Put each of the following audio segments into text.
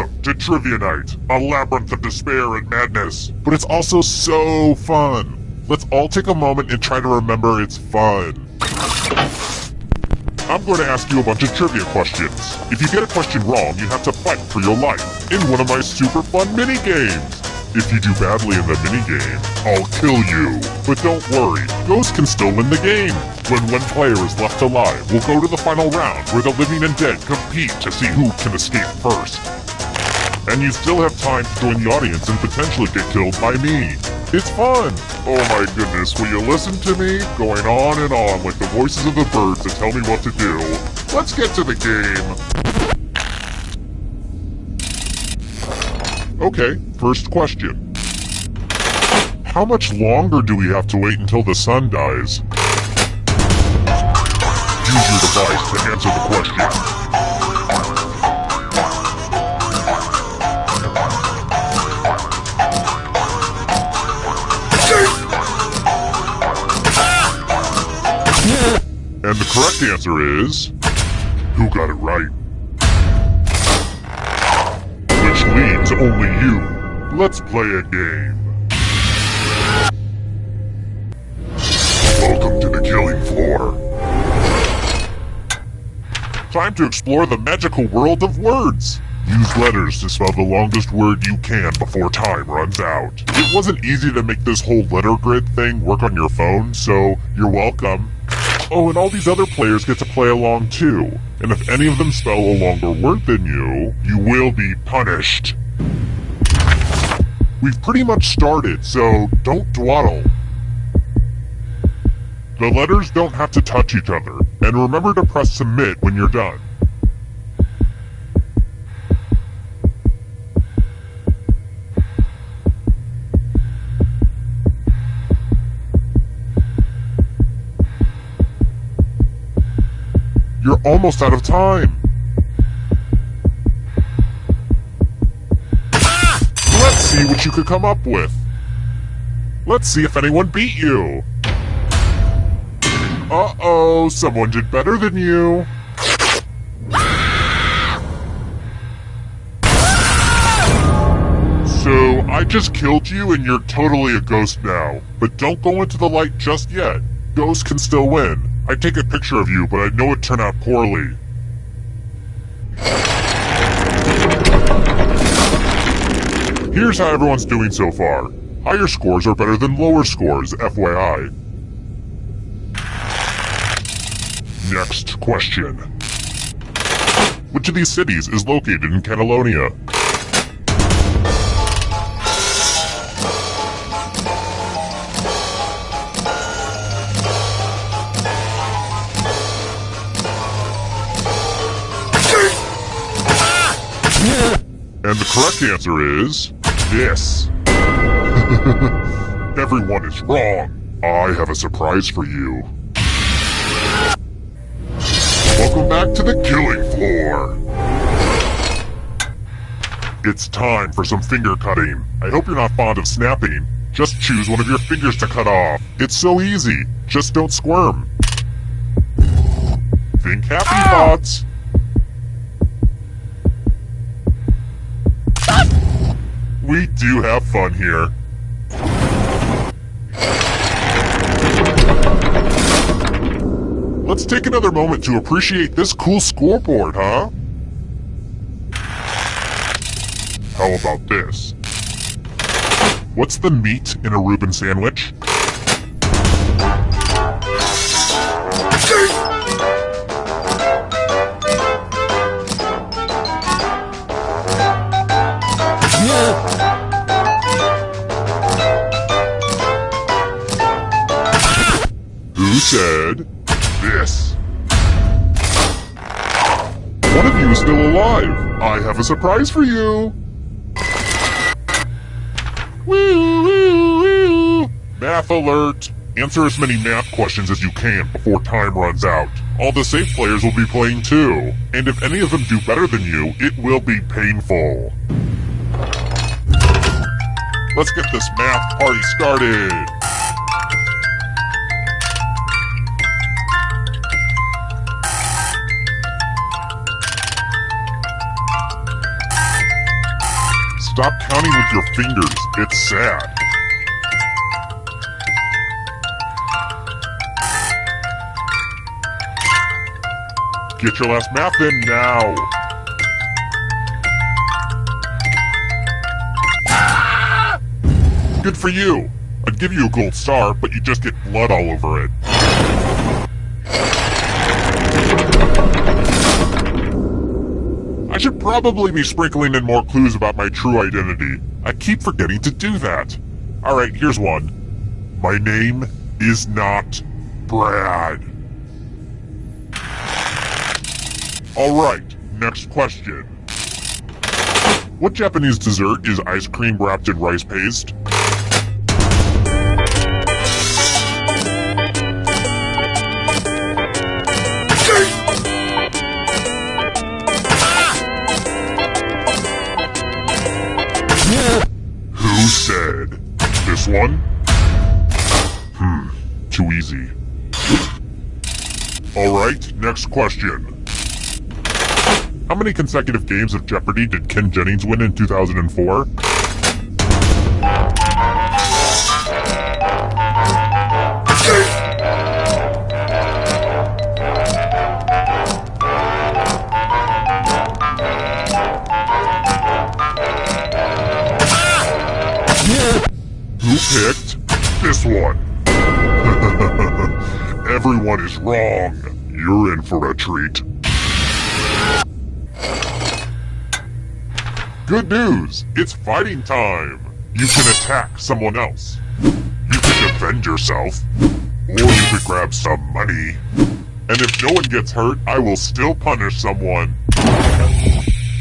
Welcome to Trivia Night, a labyrinth of despair and madness. But it's also so fun. Let's all take a moment and try to remember it's fun. I'm going to ask you a bunch of trivia questions. If you get a question wrong, you have to fight for your life in one of my super fun mini-games. If you do badly in the minigame, I'll kill you. But don't worry, Ghost can still win the game. When one player is left alive, we'll go to the final round where the living and dead compete to see who can escape first. And you still have time to join the audience and potentially get killed by me. It's fun! Oh my goodness, will you listen to me? Going on and on like the voices of the birds that tell me what to do. Let's get to the game. Okay, first question. How much longer do we have to wait until the sun dies? Use your device to answer the question. And the correct answer is... who got it right? Which leaves only you. Let's play a game. Welcome to the killing floor. Time to explore the magical world of words. Use letters to spell the longest word you can before time runs out. It wasn't easy to make this whole letter grid thing work on your phone, so you're welcome. Oh, and all these other players get to play along too. And if any of them spell a longer word than you, you will be punished. We've pretty much started, so don't dawdle. The letters don't have to touch each other, and remember to press submit when you're done. You're almost out of time. Let's see what you could come up with. Let's see if anyone beat you. Uh-oh, someone did better than you. So, I just killed you and you're totally a ghost now. But don't go into the light just yet. Ghosts can still win. I'd take a picture of you, but I know it turned out poorly. Here's how everyone's doing so far. Higher scores are better than lower scores, FYI. Next question. Which of these cities is located in Catalonia? And the correct answer is... this. Everyone is wrong. I have a surprise for you. Welcome back to the killing floor. It's time for some finger cutting. I hope you're not fond of snapping. Just choose one of your fingers to cut off. It's so easy. Just don't squirm. Think happy thoughts. We do have fun here. Let's take another moment to appreciate this cool scoreboard, huh? How about this? What's the meat in a Reuben sandwich? Who said this? One of you is still alive. I have a surprise for you. Woo, woo, woo. Math alert. Answer as many math questions as you can before time runs out. All the safe players will be playing too. And if any of them do better than you, it will be painful. Let's get this math party started. Stop counting with your fingers. It's sad. Get your last math in now. Good for you. I'd give you a gold star, but you just get blood all over it. I should probably be sprinkling in more clues about my true identity. I keep forgetting to do that. Alright, here's one. My name is not Brad. Alright, next question. What Japanese dessert is ice cream wrapped in rice paste? Who said? This one? Too easy. Alright, next question. How many consecutive games of Jeopardy did Ken Jennings win in 2004? Who picked this one? Everyone is wrong. You're in for a treat. Good news! It's fighting time! You can attack someone else. You can defend yourself. Or you could grab some money. And if no one gets hurt, I will still punish someone.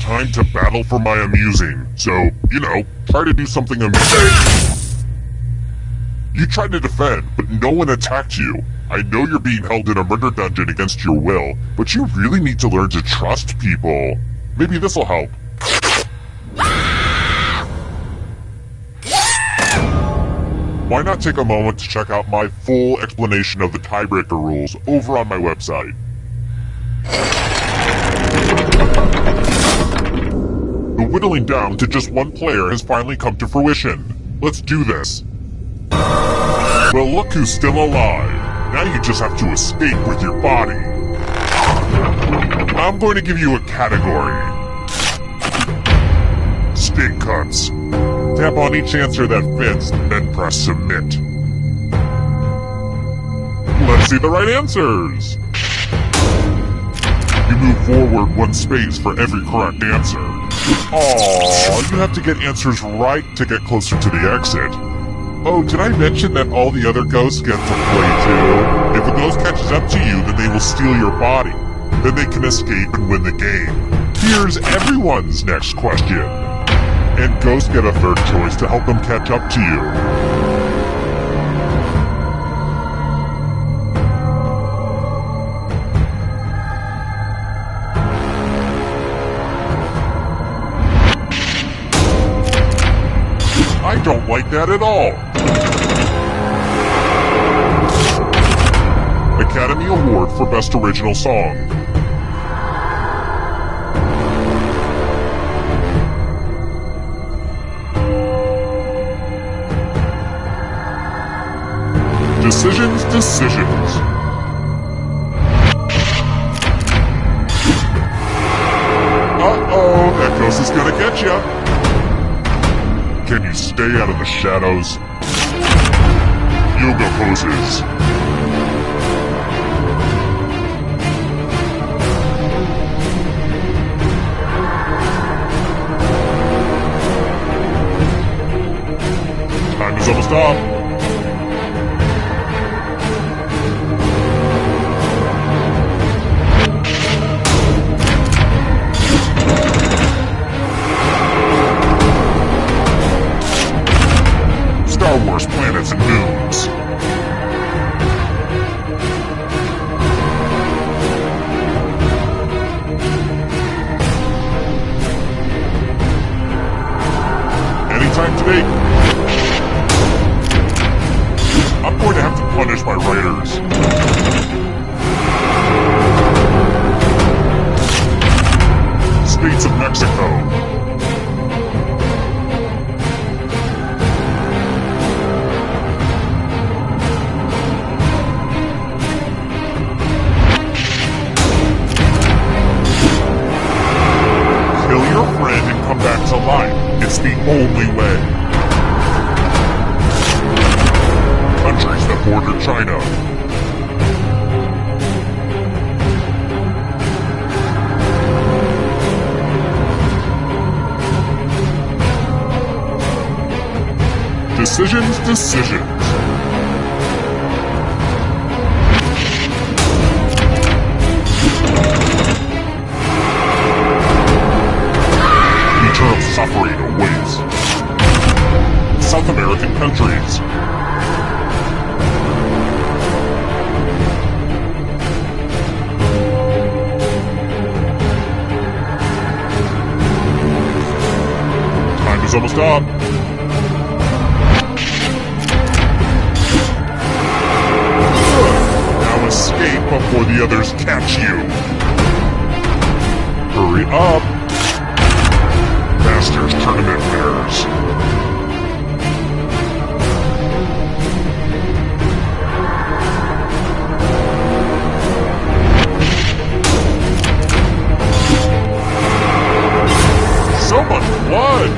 Time to battle for my amusing. So, try to do something amusing. You tried to defend, but no one attacked you. I know you're being held in a murder dungeon against your will, but you really need to learn to trust people. Maybe this'll help. Why not take a moment to check out my full explanation of the tiebreaker rules over on my website. The whittling down to just one player has finally come to fruition. Let's do this. Well, look who's still alive. Now you just have to escape with your body. I'm going to give you a category. Stink cuts. Tap on each answer that fits, then press submit. Let's see the right answers! You move forward one space for every correct answer. Aww, you have to get answers right to get closer to the exit. Oh, did I mention that all the other ghosts get to play too? If a ghost catches up to you, then they will steal your body. Then they can escape and win the game. Here's everyone's next question. And ghosts get a third choice to help them catch up to you. I don't like that at all. Academy Award for Best Original Song. Decisions. Uh-oh, that ghost is gonna get ya. Can you stay out of the shadows? Yoga poses. Time is almost up. Star Wars planets and moons. Anytime today. I'm going to have to punish my writers. States of Mexico. It's the only way. Countries that border China. Decisions. Eternal suffering awaits. South American countries. Time is almost up. Escape before the others catch you. Hurry up. Masters Tournament winners. So much blood.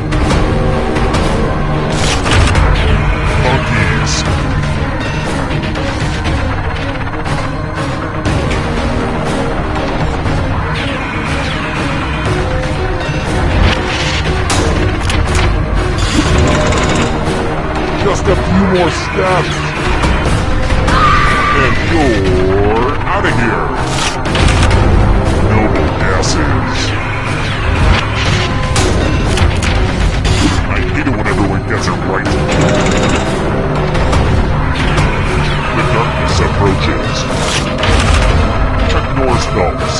Monkeys. Just a few more steps. And you're out of here. Noble gases. I hate it when everyone gets it right. The darkness approaches. Check Nor's belts.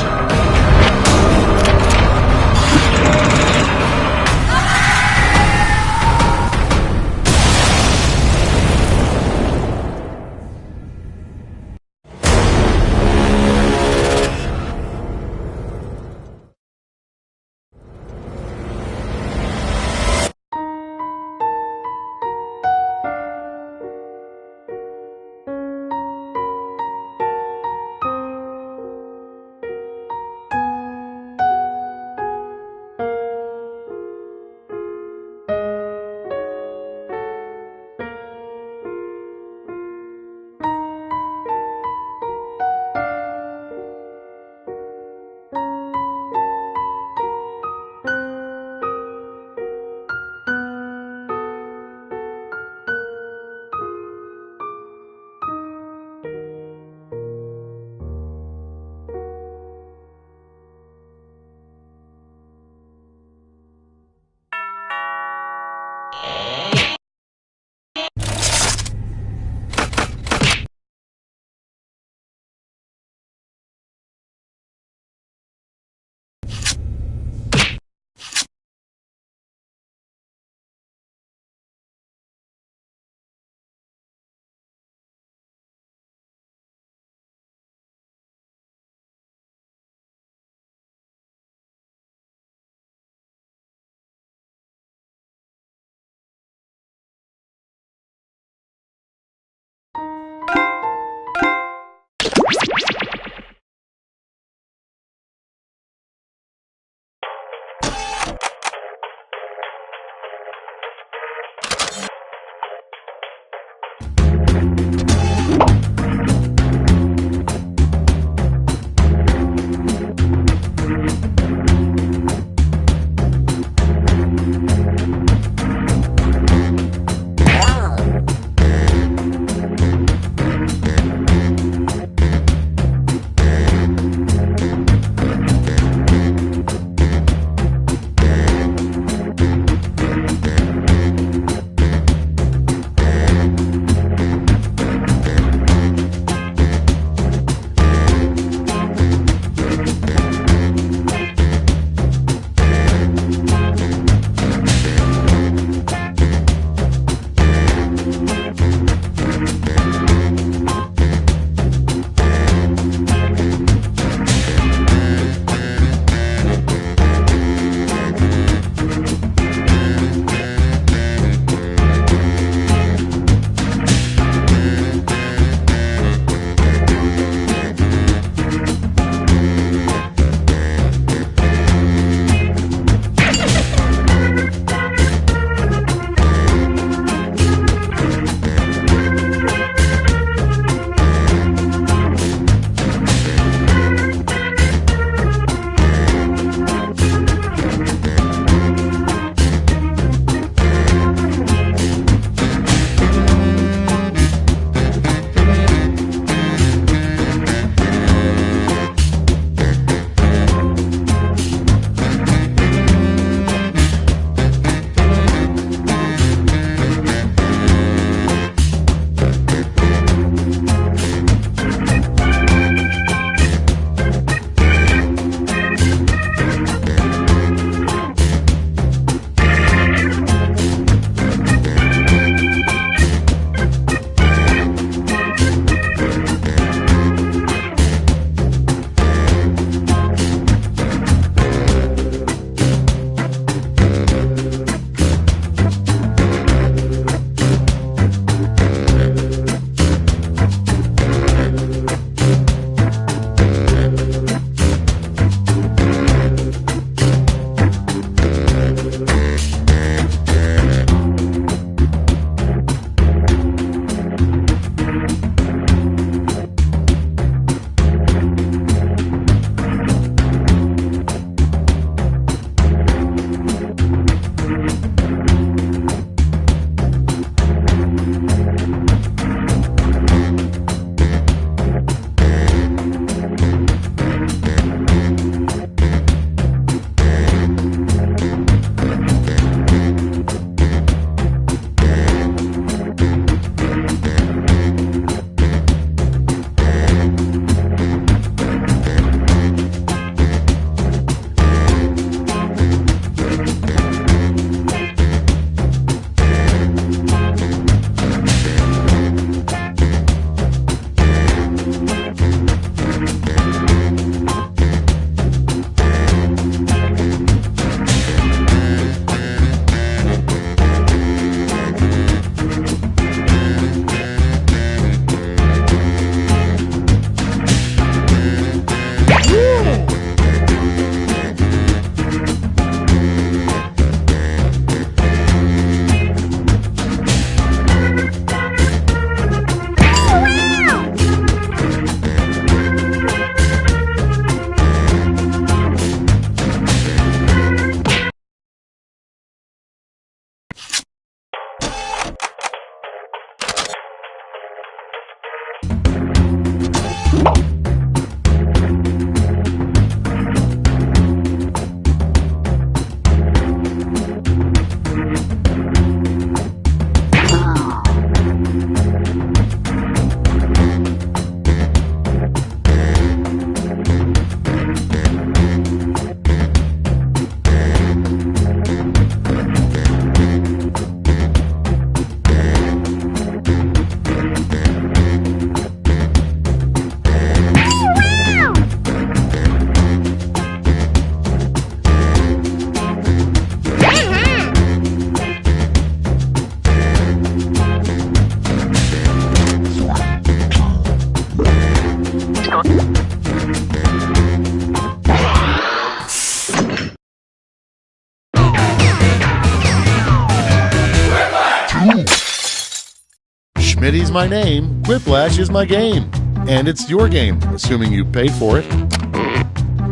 Smitty's my name, Quiplash is my game. And it's your game, assuming you paid for it.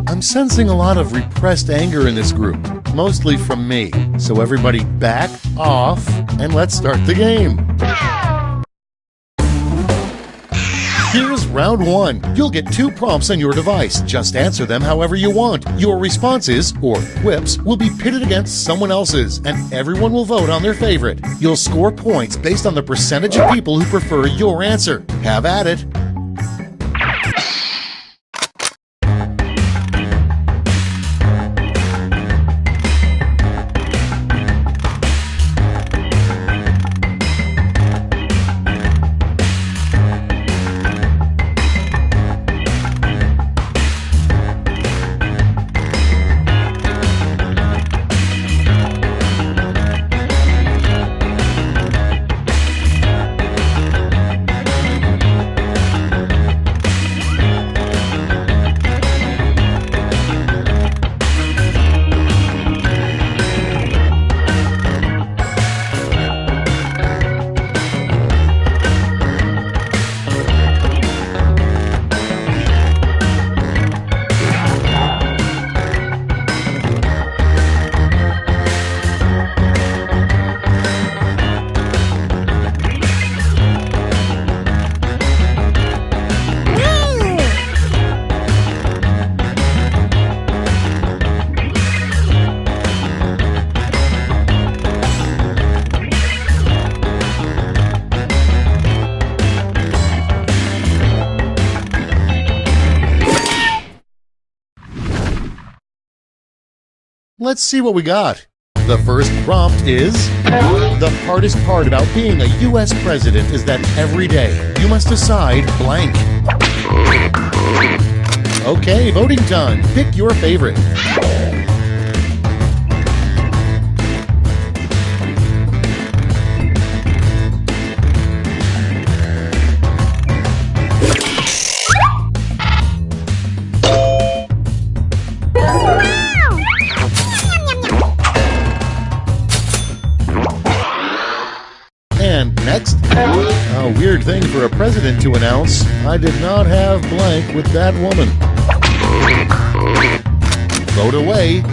I'm sensing a lot of repressed anger in this group, mostly from me. So everybody back off and let's start the game. Here's round one. You'll get 2 prompts on your device. Just answer them however you want. Your responses, or quips, will be pitted against someone else's, and everyone will vote on their favorite. You'll score points based on the percentage of people who prefer your answer. Have at it. Let's see what we got. The first prompt is, the hardest part about being a U.S. president is that every day you must decide blank. Okay, voting done. Pick your favorite. And next, a weird thing for a president to announce, I did not have blank with that woman. Vote away.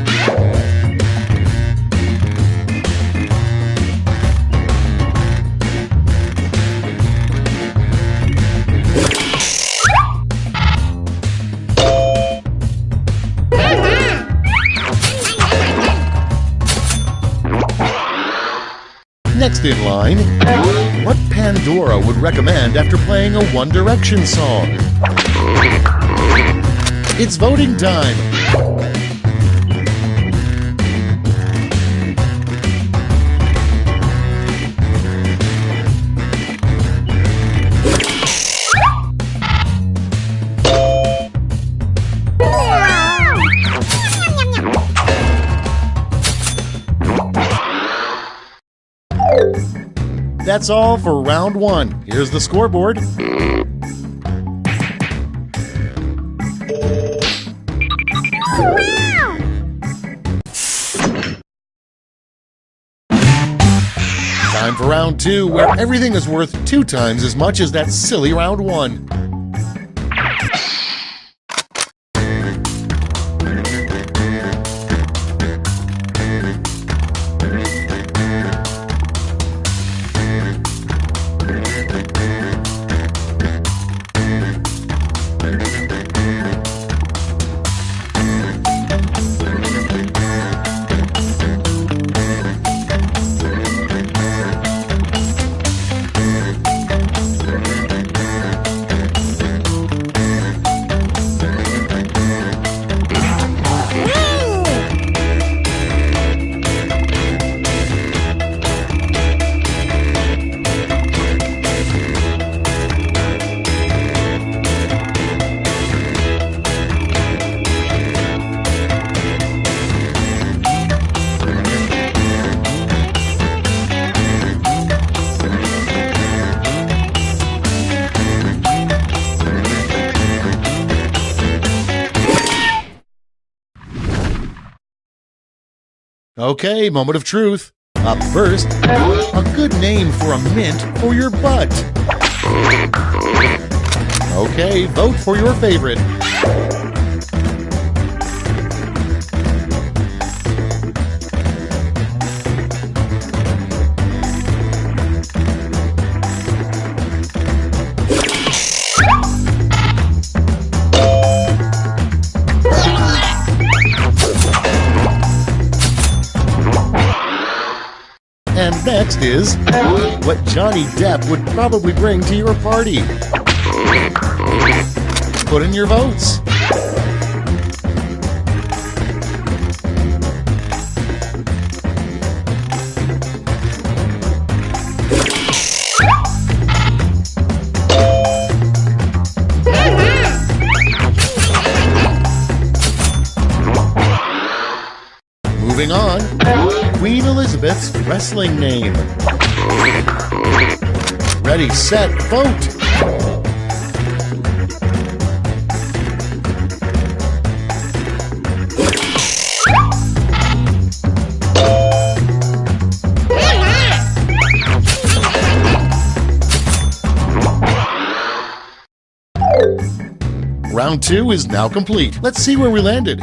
Next in line, what Pandora would recommend after playing a One Direction song? It's voting time. That's all for round one. Here's the scoreboard. Time for round two, where everything is worth 2 times as much as that silly round one. Okay, moment of truth. Up first, a good name for a mint for your butt. Okay, vote for your favorite. And next is what Johnny Depp would probably bring to your party. Put in your votes. Moving on, Queen Elizabeth's wrestling name. Ready, set, vote! Round 2 is now complete. Let's see where we landed.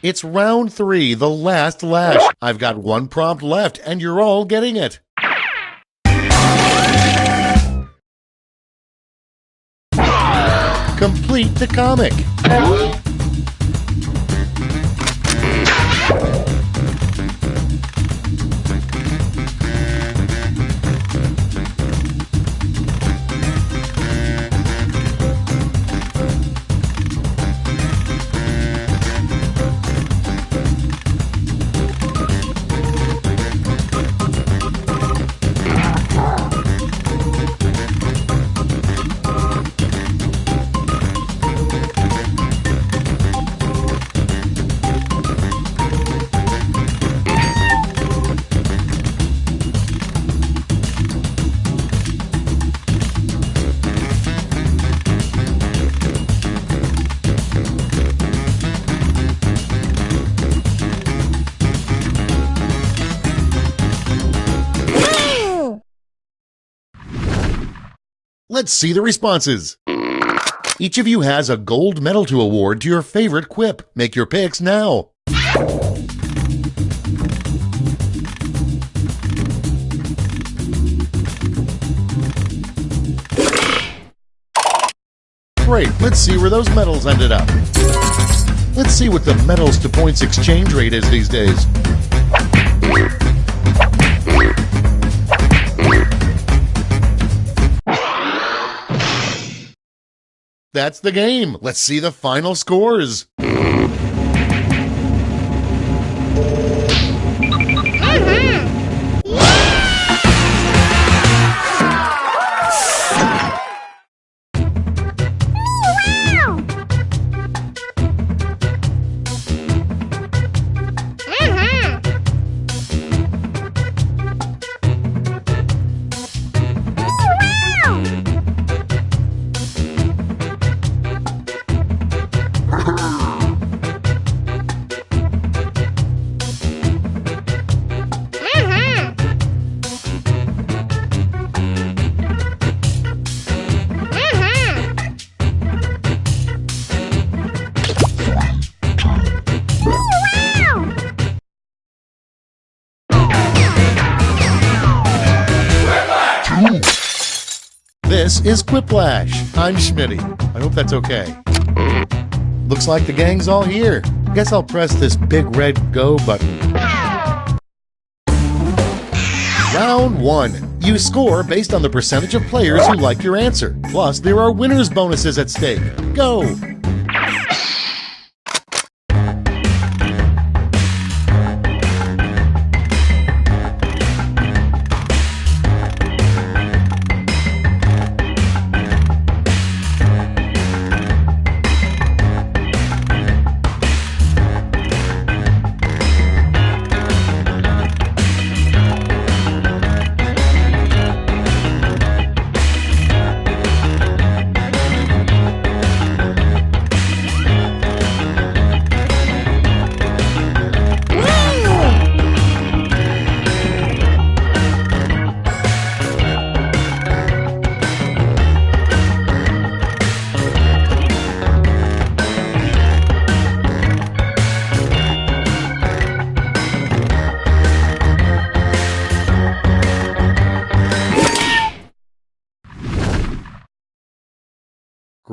It's round 3, the last lash. I've got one prompt left, and you're all getting it. Complete the comic. Let's see the responses. Each of you has a gold medal to award to your favorite quip. Make your picks now. Great, let's see where those medals ended up. Let's see what the medals to points exchange rate is these days. That's the game. Let's see the final scores. This is Quiplash. I'm Schmitty. I hope that's okay. Looks like the gang's all here. Guess I'll press this big red go button. Round 1. You score based on the percentage of players who like your answer. Plus, there are winners' bonuses at stake. Go!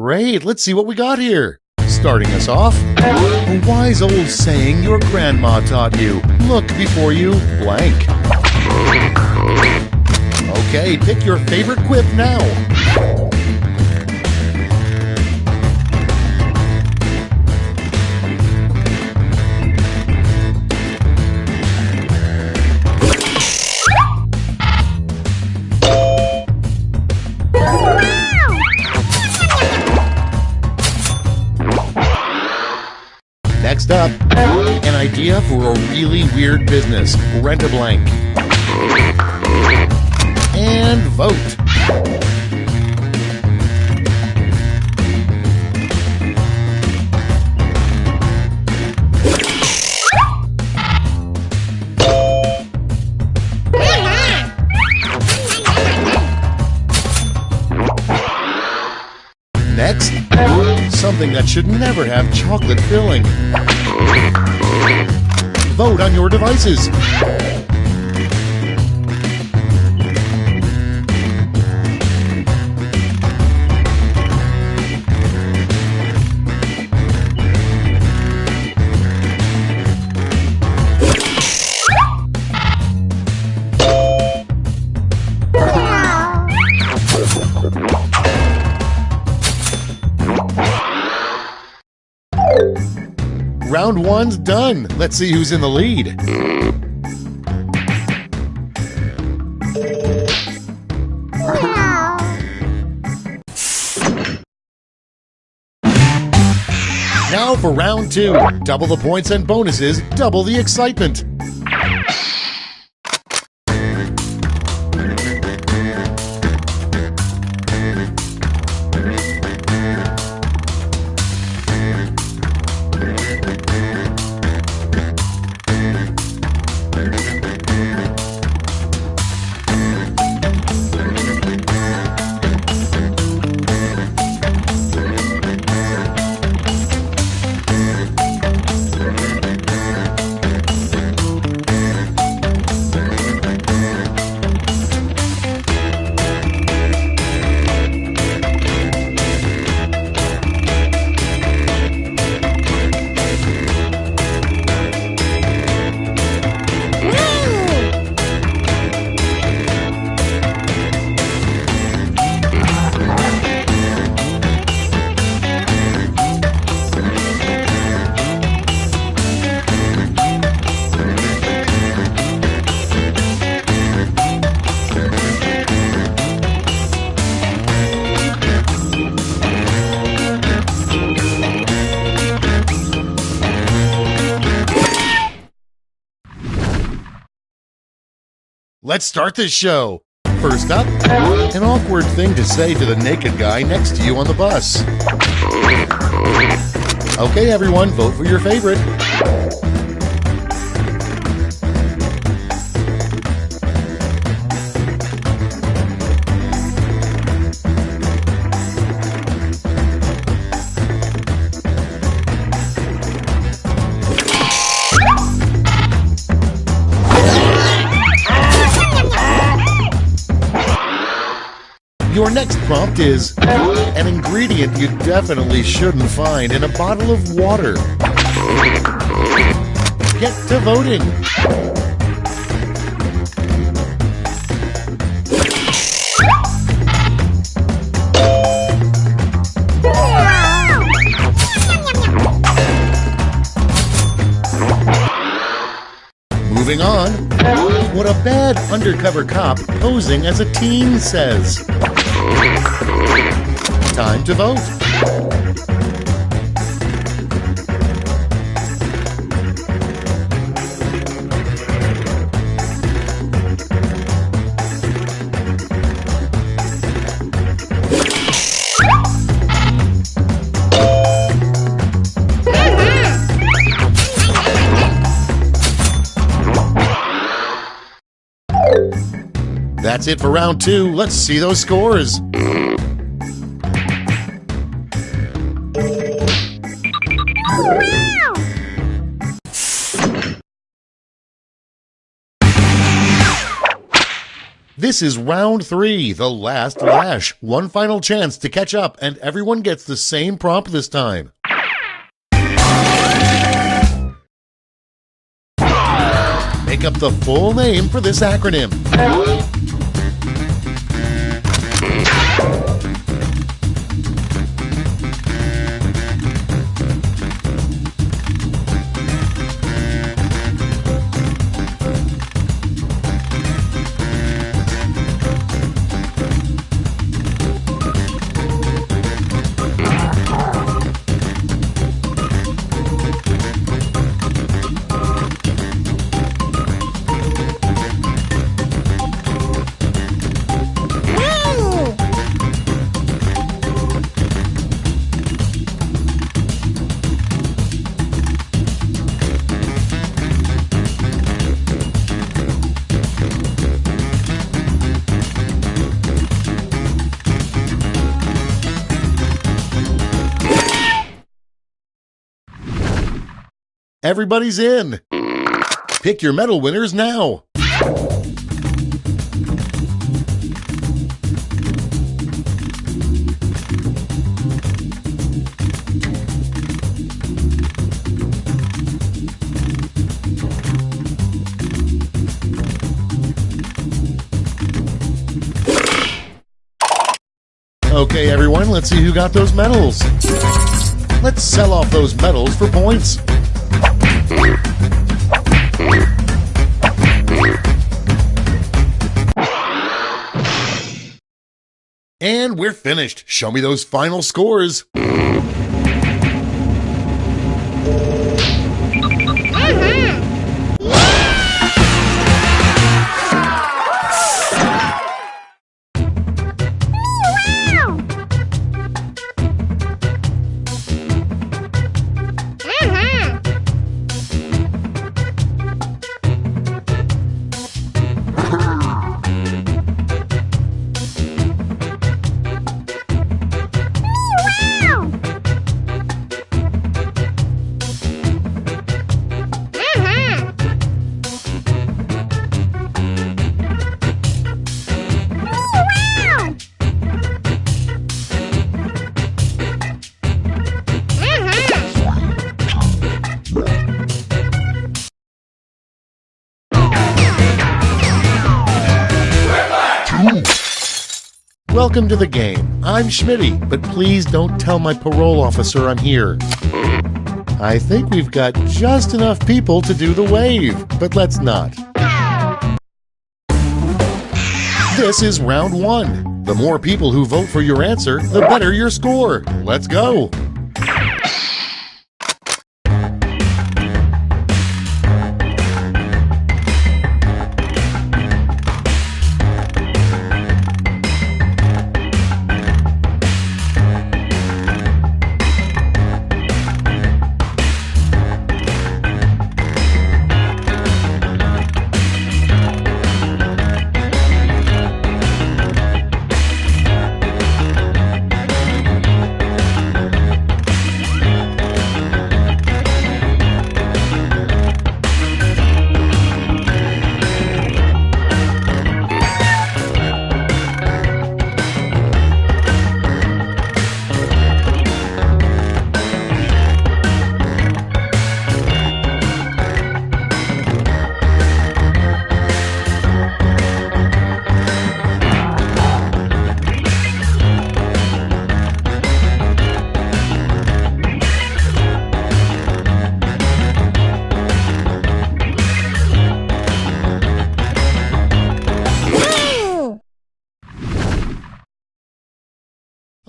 Great, let's see what we got here. Starting us off, a wise old saying your grandma taught you. Look before you blank. Okay, pick your favorite quip now. Next up, an idea for a really weird business. Rent a blank. And vote. Next, something that should never have chocolate filling. Vote on your devices. Round one's done. Let's see who's in the lead. Now for round two. Double the points and bonuses, double the excitement. Let's start this show. First up, an awkward thing to say to the naked guy next to you on the bus. Okay, everyone, vote for your favorite. Your next prompt is an ingredient you definitely shouldn't find in a bottle of water. Get to voting. Moving on, what a bad undercover cop posing as a teen says. Time to vote. That's it for round two. Let's see those scores. This is round 3, the last lash. One final chance to catch up, and everyone gets the same prompt this time. Make up the full name for this acronym. Everybody's in. Pick your medal winners now. Okay, everyone, let's see who got those medals. Let's sell off those medals for points. And we're finished. Show me those final scores. Welcome to the game. I'm Schmitty, but please don't tell my parole officer I'm here. I think we've got just enough people to do the wave, but let's not. This is round 1. The more people who vote for your answer, the better your score. Let's go.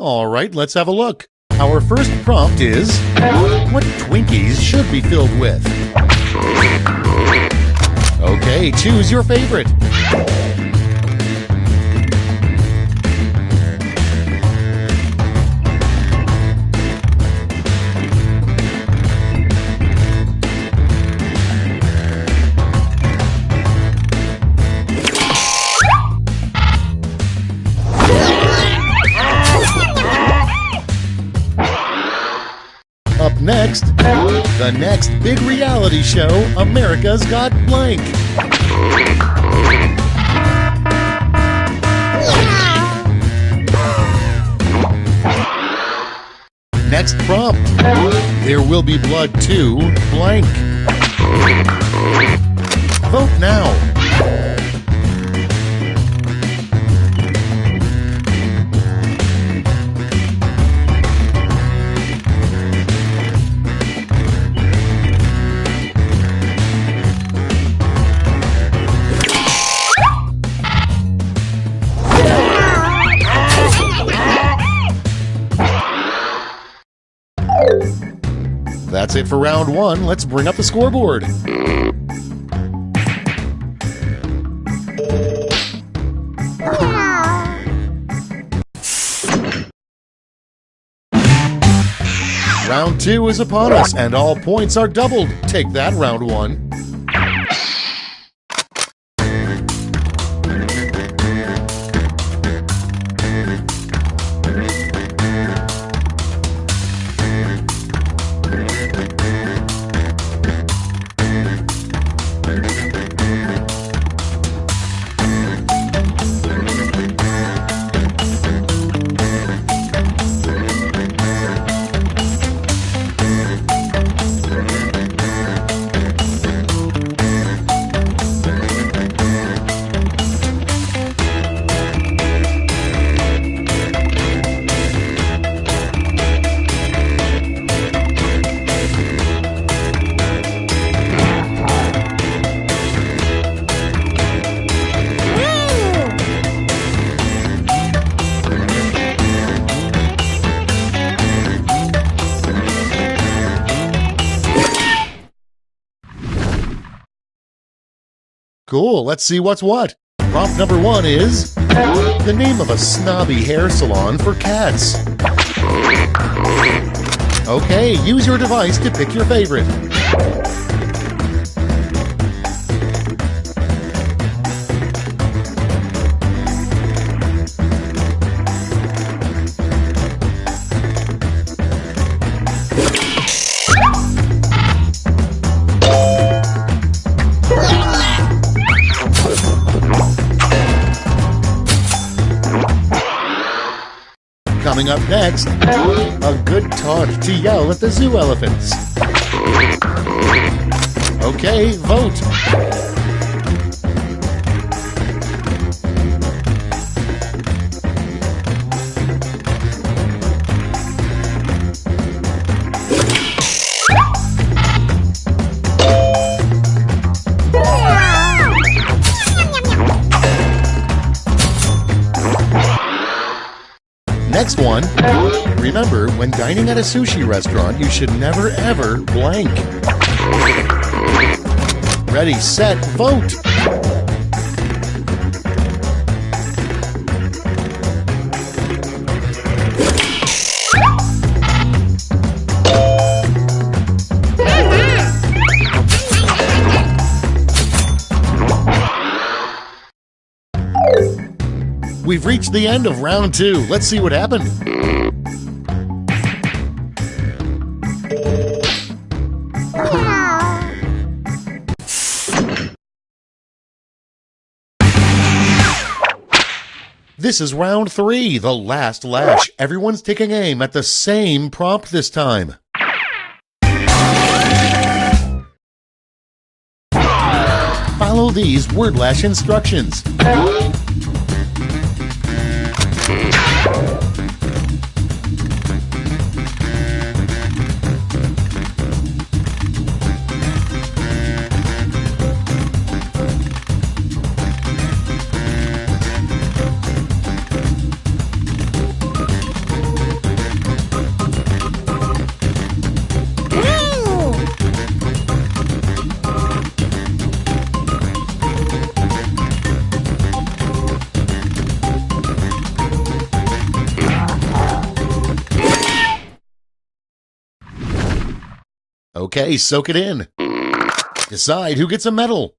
All right, let's have a look. Our first prompt is, what Twinkies should be filled with? Okay, choose your favorite. Up next, the next big reality show, America's Got Blank. Next prompt. There will be blood to blank. Vote now. That's it for round one. Let's bring up the scoreboard. Round two is upon us, and all points are doubled. Take that, round one. Cool, let's see what's what. Prompt number one is the name of a snobby hair salon for cats. Okay, use your device to pick your favorite. Coming up next, a good taunt to yell at the zoo elephants. Okay, vote. Next one, remember, when dining at a sushi restaurant, you should never ever blank. Ready, set, vote! We've reached the end of round two. Let's see what happened. This is round three, the last lash. Everyone's taking aim at the same prompt this time. Follow these word lash instructions. Okay, soak it in. Decide who gets a medal.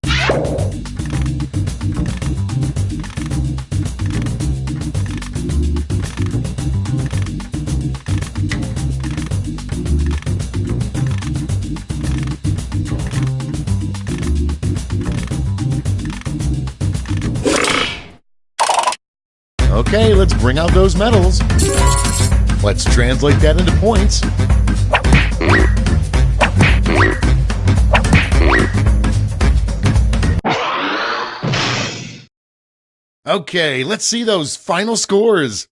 Okay, let's bring out those medals. Let's translate that into points. Okay, let's see those final scores.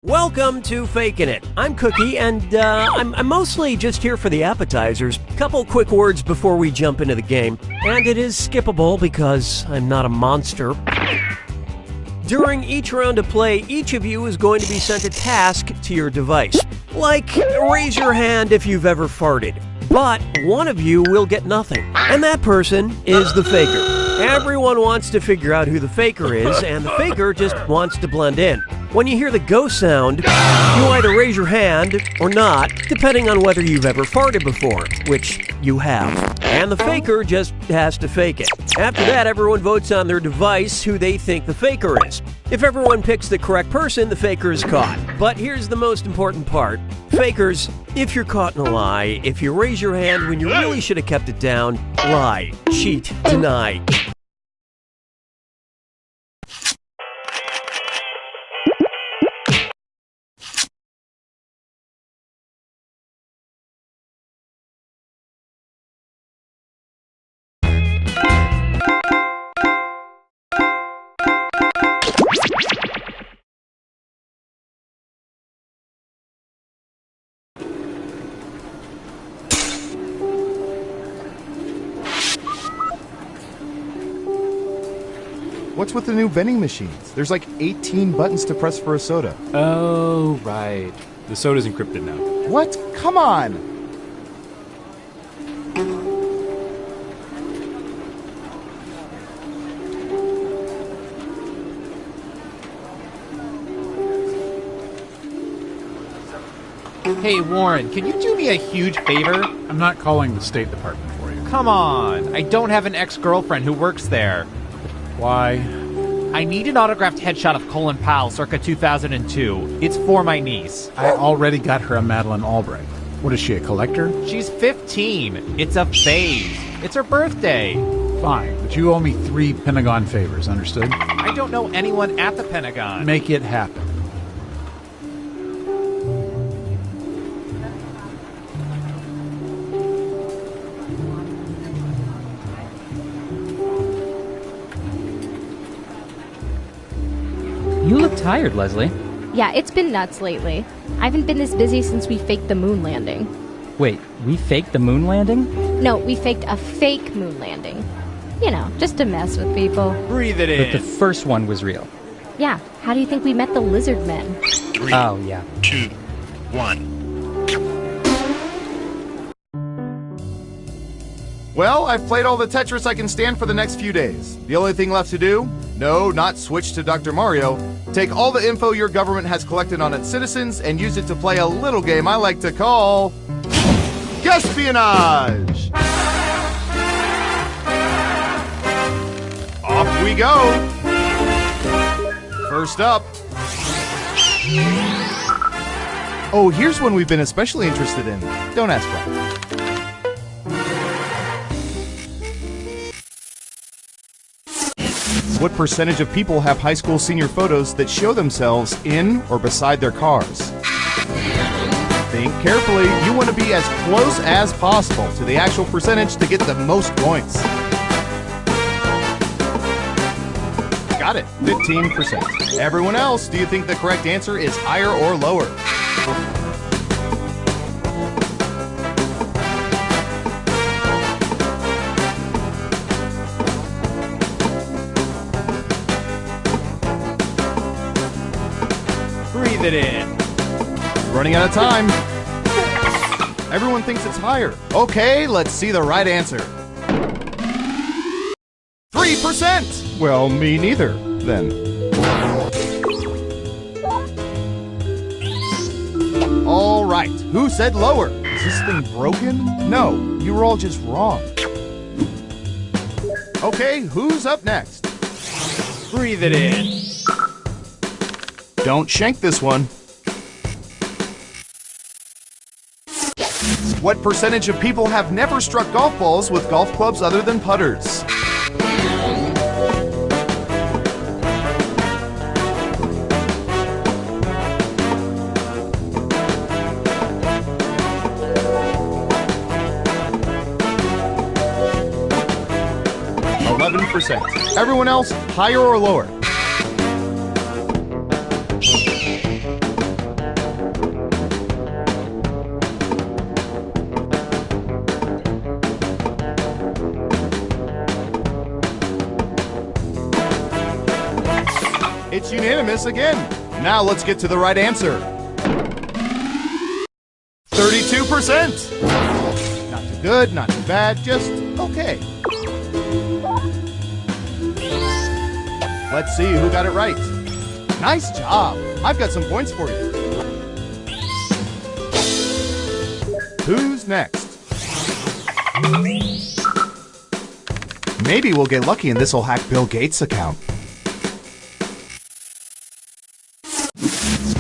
Welcome to Fakin' It. I'm Cookie, and I'm mostly just here for the appetizers. Couple quick words before we jump into the game. And it is skippable because I'm not a monster. During each round of play, each of you is going to be sent a task to your device. Like, raise your hand if you've ever farted. But one of you will get nothing. And that person is the faker. Everyone wants to figure out who the faker is, and the faker just wants to blend in. When you hear the go sound, you either raise your hand or not, depending on whether you've ever farted before, which you have. And the faker just has to fake it. After that, everyone votes on their device who they think the faker is. If everyone picks the correct person, the faker is caught. But here's the most important part. Fakers, if you're caught in a lie, if you raise your hand when you really should have kept it down, lie, cheat, deny. What's with the new vending machines? There's like 18 buttons to press for a soda. Oh, right. The soda's encrypted now. What? Come on! Hey, Warren, can you do me a huge favor? I'm not calling the State Department for you. Come on, I don't have an ex-girlfriend who works there. Why? I need an autographed headshot of Colin Powell circa 2002. It's for my niece. I already got her a Madeleine Albright. What is she, a collector? She's 15. It's a phase. It's her birthday. Fine, but you owe me 3 Pentagon favors, understood? I don't know anyone at the Pentagon. Make it happen. You look tired, Leslie. Yeah, it's been nuts lately. I haven't been this busy since we faked the moon landing. Wait, we faked the moon landing? No, we faked a fake moon landing. You know, just to mess with people. Breathe it in. But the first one was real. Yeah, how do you think we met the lizard men? 3, Oh, yeah. 2, 1. Well, I've played all the Tetris I can stand for the next few days. The only thing left to do? No, not switch to Dr. Mario. Take all the info your government has collected on its citizens and use it to play a little game I like to call... Guespionage! Off we go! First up... Oh, here's one we've been especially interested in. Don't ask why. What percentage of people have high school senior photos that show themselves in or beside their cars? Think carefully. You want to be as close as possible to the actual percentage to get the most points. Got it. 15%. Everyone else, do you think the correct answer is higher or lower? Breathe it in. Running out of time. Everyone thinks it's higher. Okay, let's see the right answer. 3%! Well, me neither, then. All right, who said lower? Is this thing broken? No, you were all just wrong. Okay, who's up next? Breathe it in. Don't shank this one. What percentage of people have never struck golf balls with golf clubs other than putters? %. Everyone else, higher or lower? unanimous again. Now let's get to the right answer. 32%. Not too good, not too bad, just okay. Let's see who got it right. Nice job. I've got some points for you. Who's next? Maybe we'll get lucky and this'll hack Bill Gates' account.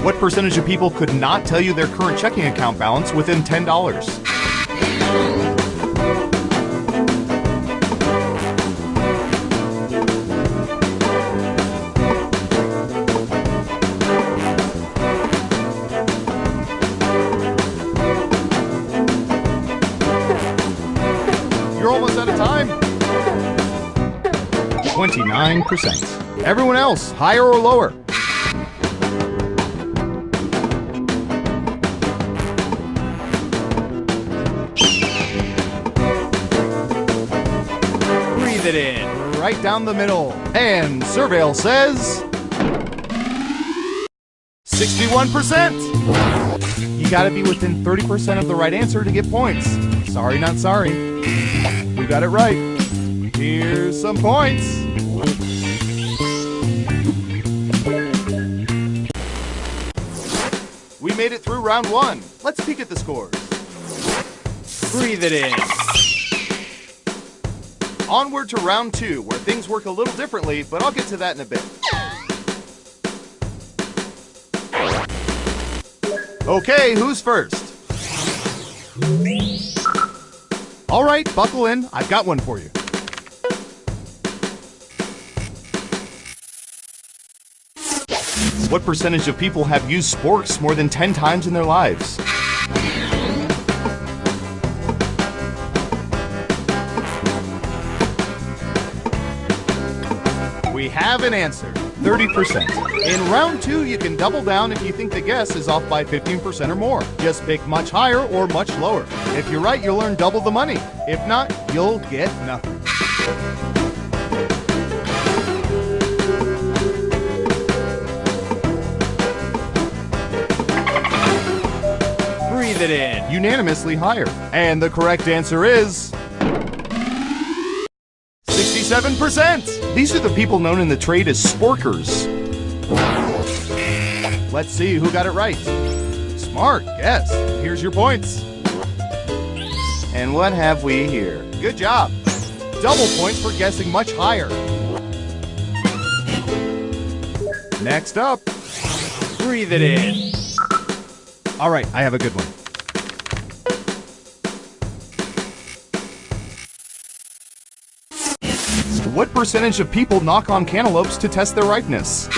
What percentage of people could not tell you their current checking account balance within $10? You're almost out of time. 29%. Everyone else, higher or lower? Breathe it in. Right down the middle. And Surveil says 61%. You gotta be within 30% of the right answer to get points. Sorry, not sorry. You got it right. Here's some points. We made it through round one. Let's peek at the scores. Breathe it in. Onward to round two, where things work a little differently, but I'll get to that in a bit. Okay, who's first? All right, buckle in. I've got one for you. What percentage of people have used sporks more than 10 times in their lives? We have an answer, 30%. In round two, you can double down if you think the guess is off by 15% or more. Just pick much higher or much lower. If you're right, you'll earn double the money. If not, you'll get nothing. Breathe it in. Unanimously higher. And the correct answer is 67%. These are the people known in the trade as sporkers. Let's see who got it right. Smart guess. Here's your points. And what have we here? Good job. Double points for guessing much higher. Next up. Breathe it in. All right, I have a good one. What percentage of people knock on cantaloupes to test their ripeness?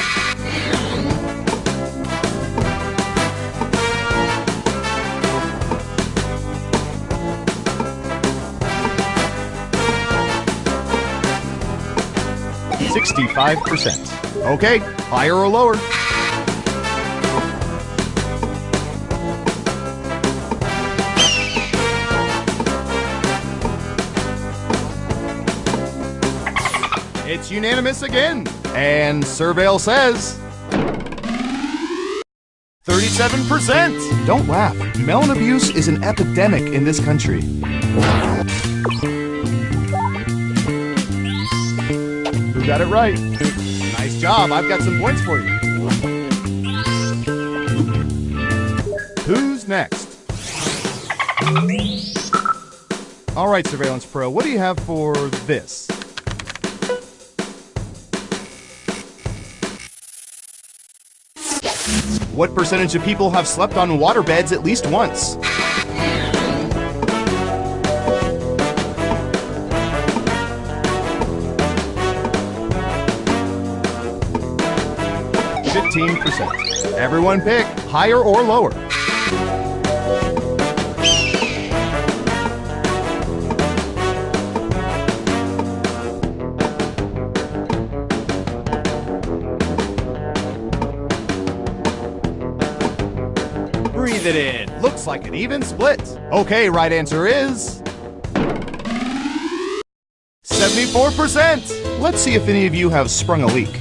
%. Okay, higher or lower? It's unanimous again. And Surveil says 37%. Don't laugh. Melon abuse is an epidemic in this country. Who got it right? Nice job. I've got some points for you. Who's next? All right, Surveillance Pro, what do you have for this? What percentage of people have slept on waterbeds at least once? %. Everyone pick higher or lower. Breathe it in. Looks like an even split. Okay, right answer is 74%. Let's see if any of you have sprung a leak.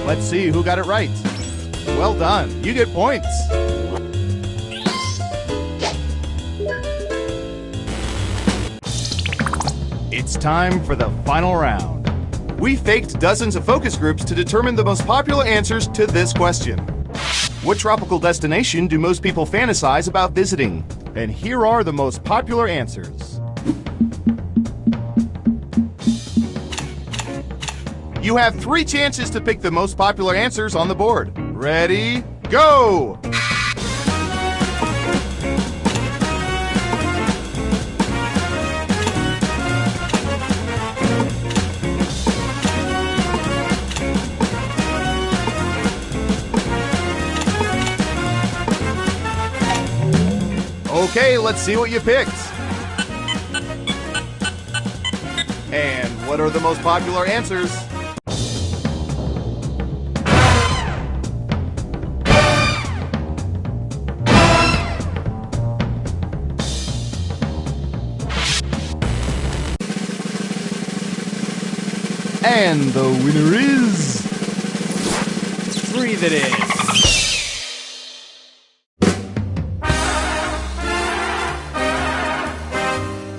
Let's see who got it right. Well done. You get points. It's time for the final round. We faked dozens of focus groups to determine the most popular answers to this question. What tropical destination do most people fantasize about visiting? And here are the most popular answers. You have 3 chances to pick the most popular answers on the board. Ready, go! Okay, let's see what you picked. And what are the most popular answers? And the winner is... Breathe it in.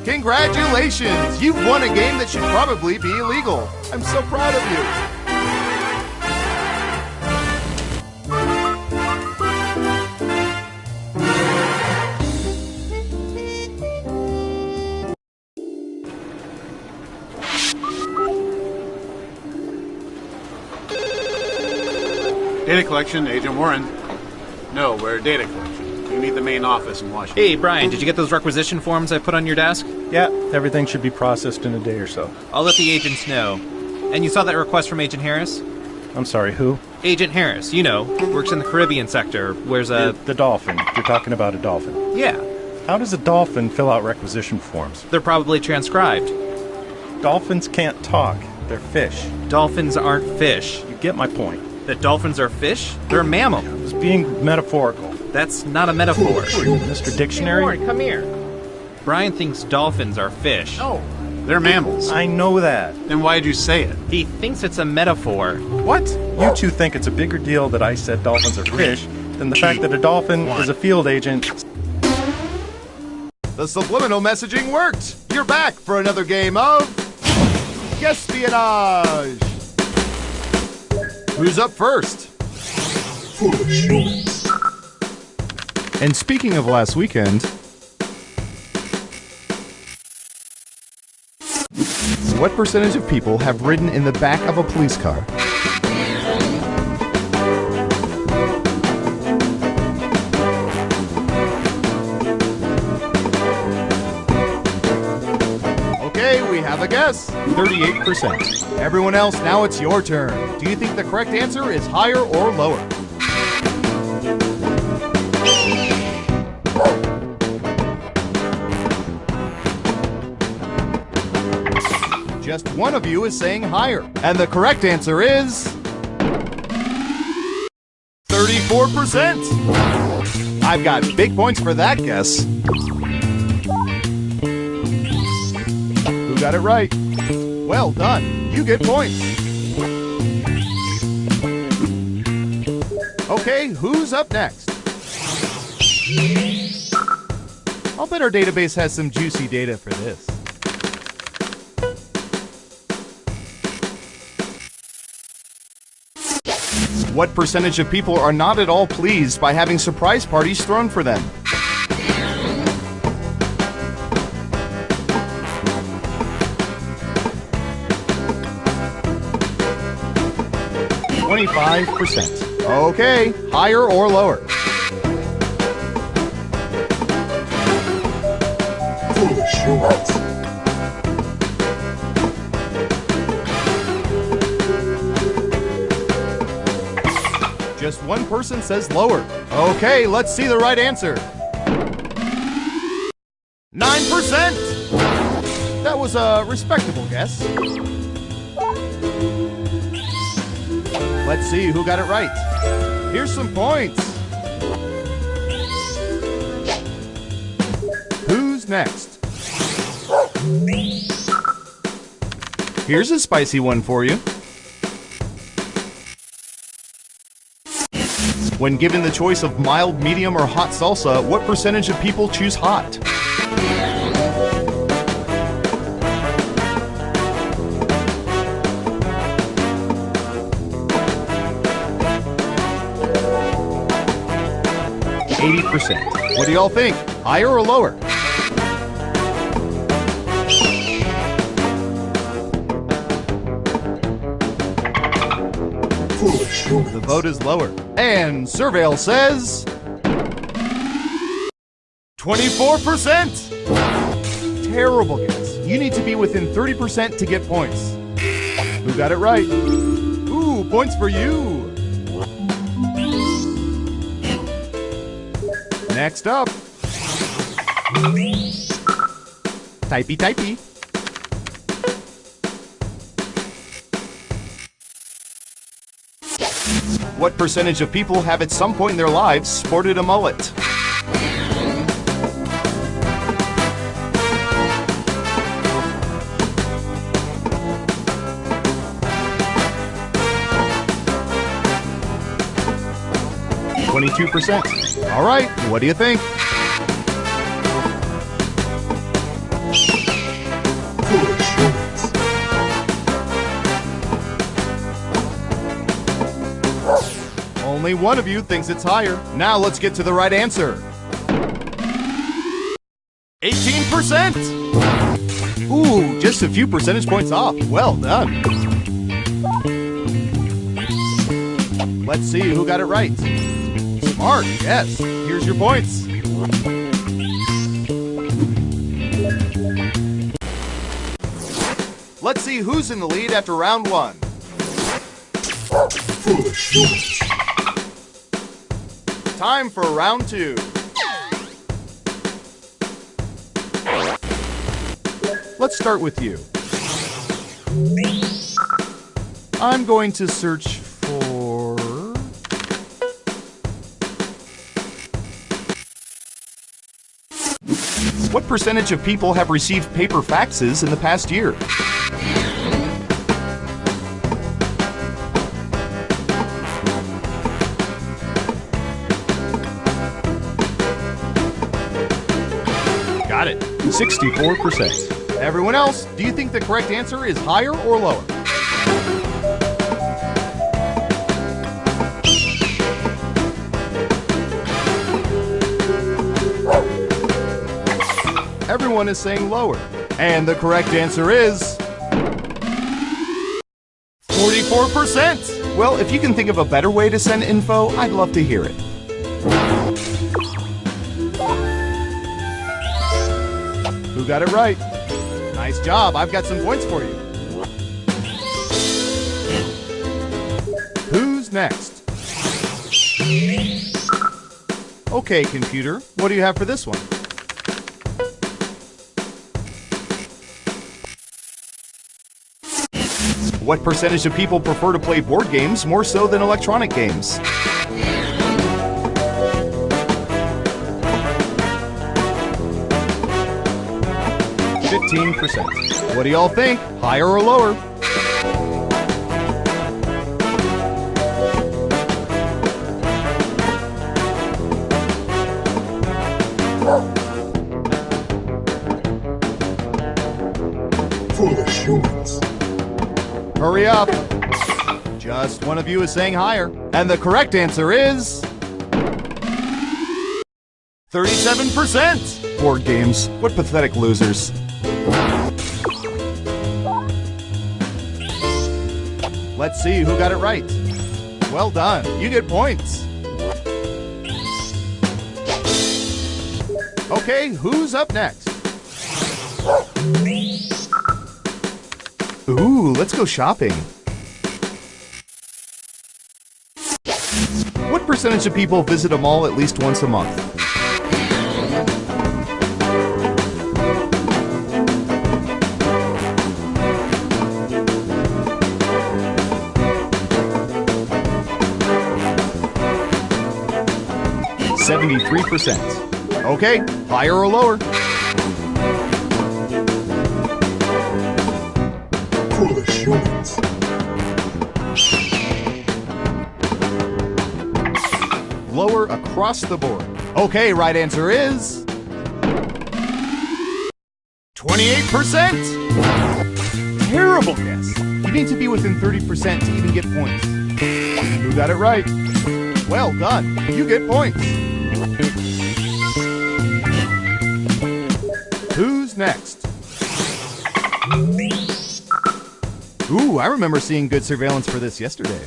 Congratulations! You've won a game that should probably be illegal. I'm so proud of you. Data collection, Agent Warren. No, we're data collection. You need the main office in Washington. Hey, Brian, did you get those requisition forms I put on your desk? Yeah, everything should be processed in a day or so. I'll let the agents know. And you saw that request from Agent Harris? I'm sorry, who? Agent Harris, you know, works in the Caribbean sector, wears a... The dolphin. You're talking about a dolphin. Yeah. How does a dolphin fill out requisition forms? They're probably transcribed. Dolphins can't talk. They're fish. Dolphins aren't fish. You get my point. That dolphins are fish? They're a mammal. I was being metaphorical. That's not a metaphor. Mr. Dictionary? Hey, Warren, come here. Brian thinks dolphins are fish. No, they're mammals. I know that. Then why'd you say it? He thinks it's a metaphor. What? You two think it's a bigger deal that I said dolphins are fish than the fact that a dolphin is a field agent. The subliminal messaging worked. You're back for another game of... Guesspionage. Who's up first? And speaking of last weekend, what percentage of people have ridden in the back of a police car? Okay, we have a guess. 38%. Everyone else, now it's your turn. Do you think the correct answer is higher or lower? Just one of you is saying higher. And the correct answer is... 34%! I've got big points for that guess. Who got it right? Well done. You get points. Okay, who's up next? I'll bet our database has some juicy data for this. What percentage of people are not at all pleased by having surprise parties thrown for them? %. Okay, higher or lower? Just one person says lower. Okay, let's see the right answer. 9%! That was a respectable guess. Let's see who got it right. Here's some points. Who's next? Here's a spicy one for you. When given the choice of mild, medium, or hot salsa, what percentage of people choose hot? %. What do y'all think? Higher or lower? Foolish. The vote is lower. And Surveil says 24%. Terrible guess. You need to be within 30% to get points. Who got it right? Ooh, points for you. Next up. Typey. What percentage of people have at some point in their lives sported a mullet? %. All right, what do you think? Only one of you thinks it's higher. Now let's get to the right answer. 18%! Ooh, just a few percentage points off. Well done. Let's see who got it right. Smart, yes. Here's your points. Let's see who's in the lead after round one. Foolish. Time for round two. Let's start with you. I'm going to search for... What percentage of people have received paper faxes in the past year? Got it. 64%. Everyone else, do you think the correct answer is higher or lower? Everyone is saying lower. And the correct answer is 44%. Well, if you can think of a better way to send info, I'd love to hear it. Who got it right? Nice job. I've got some points for you. Who's next? Okay, computer. What do you have for this one? What percentage of people prefer to play board games more so than electronic games? %. What do y'all think? Higher or lower? Foolish humans. Hurry up. Just one of you is saying higher. And the correct answer is 37%. Board games. What pathetic losers. Let's see who got it right. Well done. You get points. Okay, who's up next? Ooh, let's go shopping. What percentage of people visit a mall at least once a month? %. Okay, higher or lower? Foolish humans. lower across the board. Okay, right answer is 28%. Terrible guess. You need to be within 30% to even get points. Who got it right? Well done. You get points. Who's next? Ooh, I remember seeing good surveillance for this yesterday.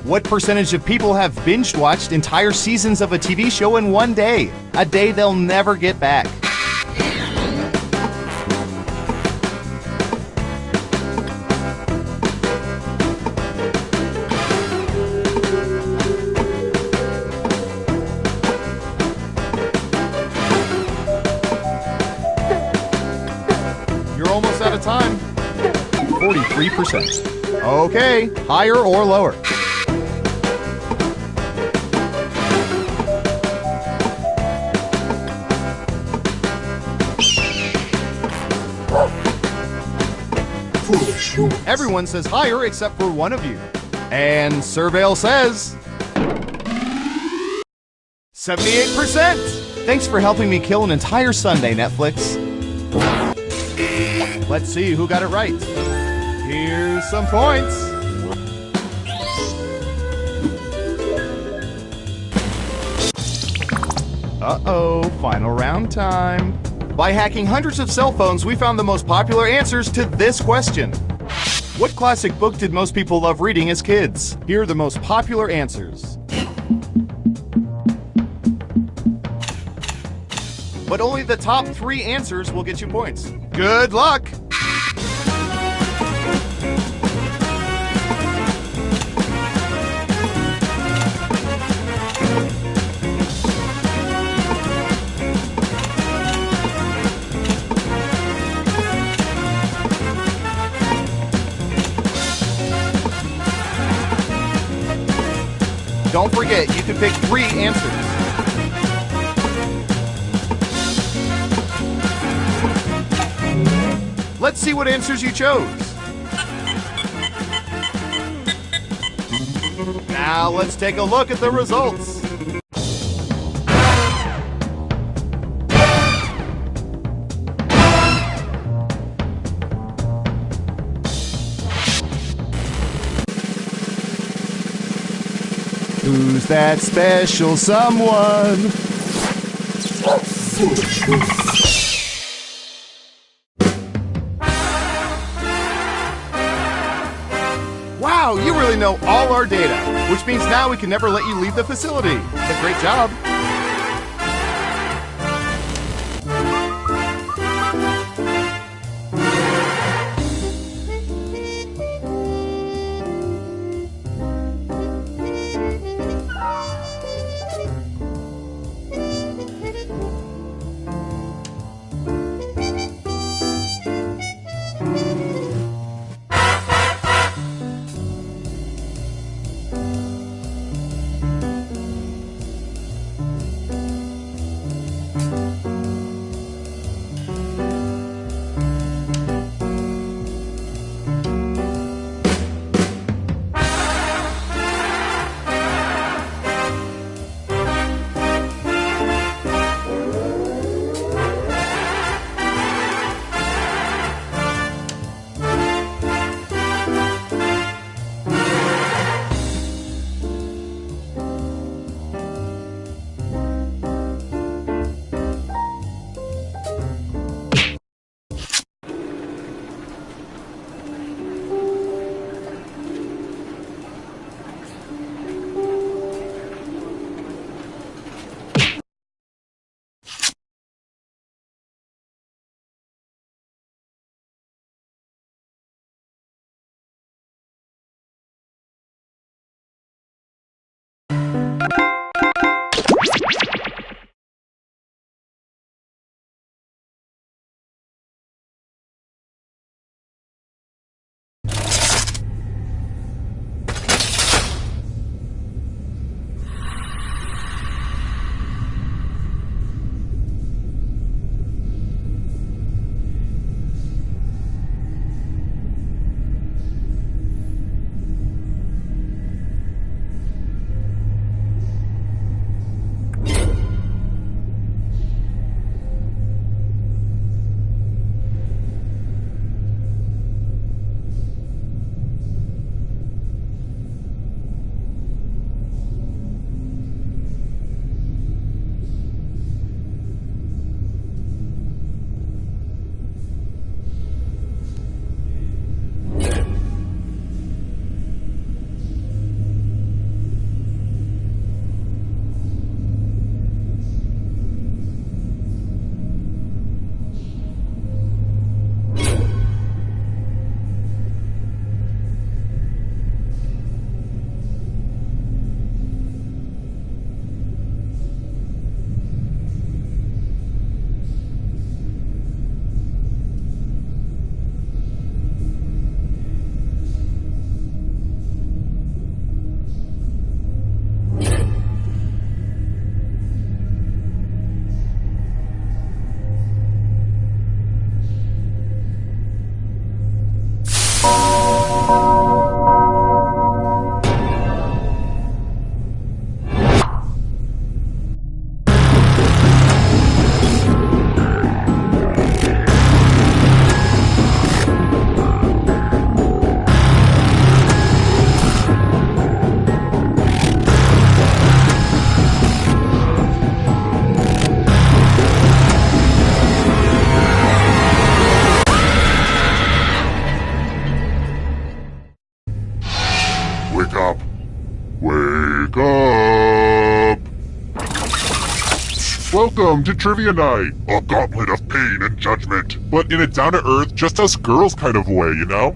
What percentage of people have binge-watched entire seasons of a TV show in one day? A day they'll never get back. You're almost out of time. 43%. Okay, higher or lower? Everyone says higher except for one of you. And Surveil says 78%! Thanks for helping me kill an entire Sunday, Netflix. Let's see who got it right. Here's some points. Uh-oh, final round time. By hacking hundreds of cell phones, we found the most popular answers to this question. What classic book did most people love reading as kids? Here are the most popular answers. But only the top 3 answers will get you points. Good luck! Don't forget, you can pick 3 answers. Let's see what answers you chose. Now let's take a look at the results. Who's that special someone? Wow, you really know all our data, which means now we can never let you leave the facility. But great job. Wake up. Wake up. Welcome to Trivia Night, a gauntlet of pain and judgment, but in a down-to-earth, just us girls kind of way, you know?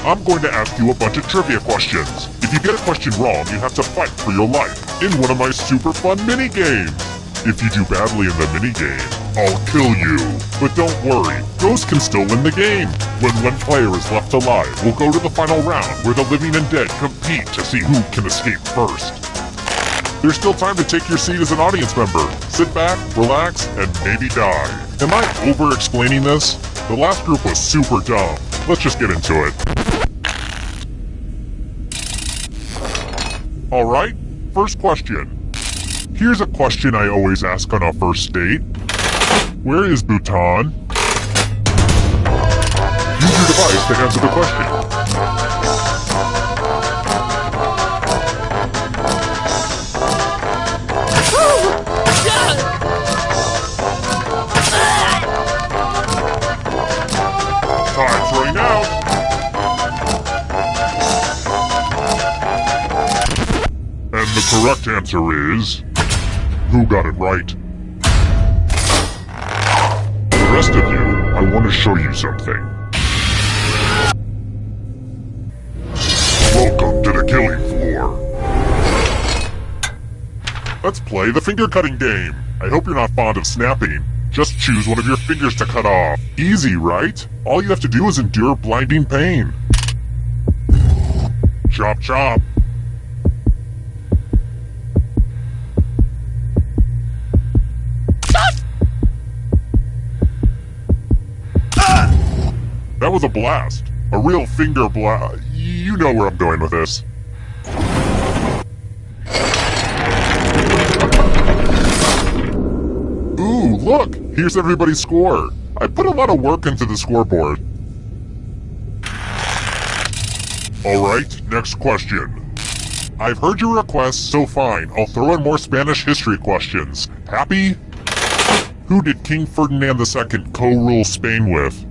I'm going to ask you a bunch of trivia questions. If you get a question wrong, you have to fight for your life in one of my super fun mini-games. If you do badly in the mini-game, I'll kill you. But don't worry, ghosts can still win the game. When one player is left alive, we'll go to the final round where the living and dead compete to see who can escape first. There's still time to take your seat as an audience member. Sit back, relax, and maybe die. Am I over-explaining this? The last group was super dumb. Let's just get into it. Alright, first question. Here's a question I always ask on a first date. Where is Bhutan? Use your device to answer the question. Time's running out. And the correct answer is... who got it right? The rest of you, I want to show you something. Welcome to the killing floor. Let's play the finger cutting game. I hope you're not fond of snapping. Just choose one of your fingers to cut off. Easy, right? All you have to do is endure blinding pain. Chop chop. That was a blast. A real finger blast. You know where I'm going with this. Ooh, look! Here's everybody's score. I put a lot of work into the scoreboard. Alright, next question. I've heard your request, so fine. I'll throw in more Spanish history questions. Happy? Who did King Ferdinand II co-rule Spain with?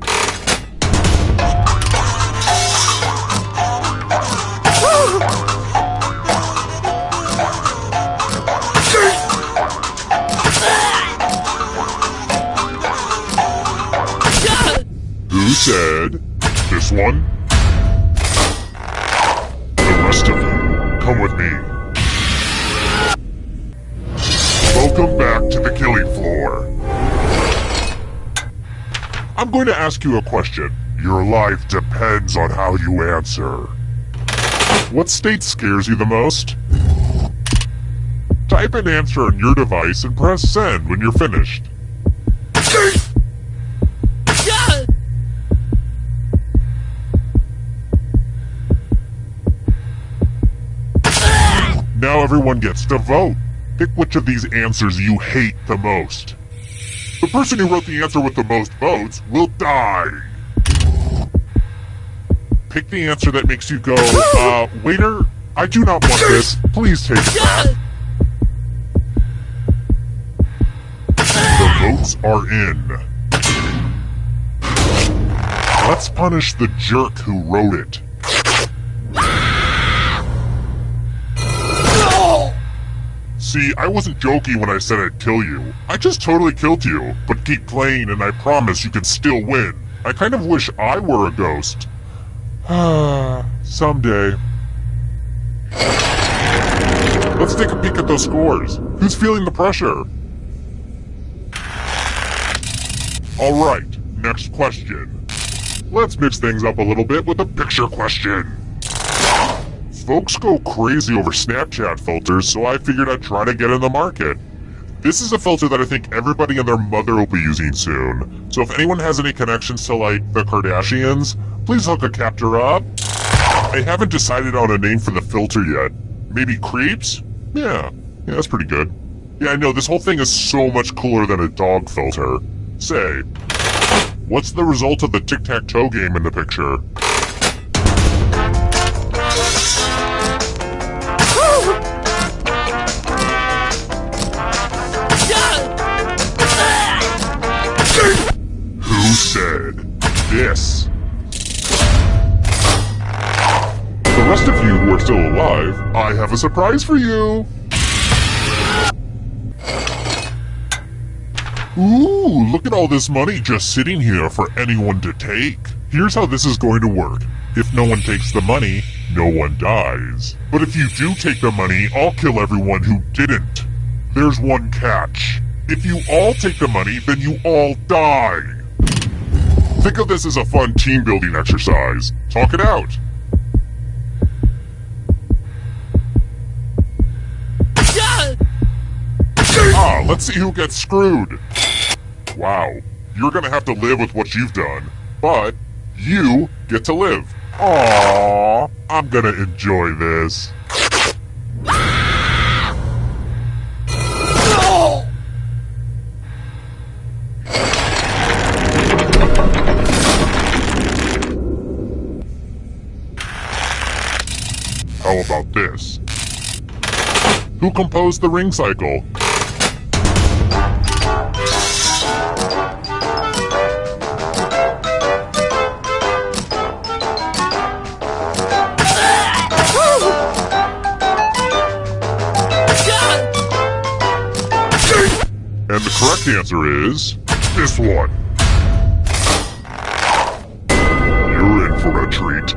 Who said this one? The rest of you, come with me. Welcome back to the killing floor. I'm going to ask you a question. Your life depends on how you answer. What state scares you the most? Type an answer on your device and press send when you're finished. Now everyone gets to vote. Pick which of these answers you hate the most. The person who wrote the answer with the most votes will die. Pick the answer that makes you go, waiter, I do not want this. Please take it back. The votes are in. Let's punish the jerk who wrote it. See, I wasn't joking when I said I'd kill you. I just totally killed you, but keep playing and I promise you can still win. I kind of wish I were a ghost. Someday. Let's take a peek at those scores. Who's feeling the pressure? Alright, next question. Let's mix things up a little bit with a picture question. Folks go crazy over Snapchat filters, so I figured I'd try to get in the market. This is a filter that I think everybody and their mother will be using soon, so if anyone has any connections to, like, the Kardashians, Please hook a captor up. I haven't decided on a name for the filter yet. Maybe Creeps? Yeah, that's pretty good. Yeah, I know, this whole thing is so much cooler than a dog filter. Say, what's the result of the tic-tac-toe game in the picture? Who said this? The rest of you who are still alive, I have a surprise for you! Ooh, look at all this money just sitting here for anyone to take. Here's how this is going to work. If no one takes the money, no one dies. But if you do take the money, I'll kill everyone who didn't. There's one catch. If you all take the money, then you all die. Think of this as a fun team-building exercise. Talk it out. Ah, let's see who gets screwed. Wow, you're gonna have to live with what you've done, but you get to live. Aww, I'm gonna enjoy this. How about this? Who composed the ring cycle? And the correct answer is this one. You're in for a treat.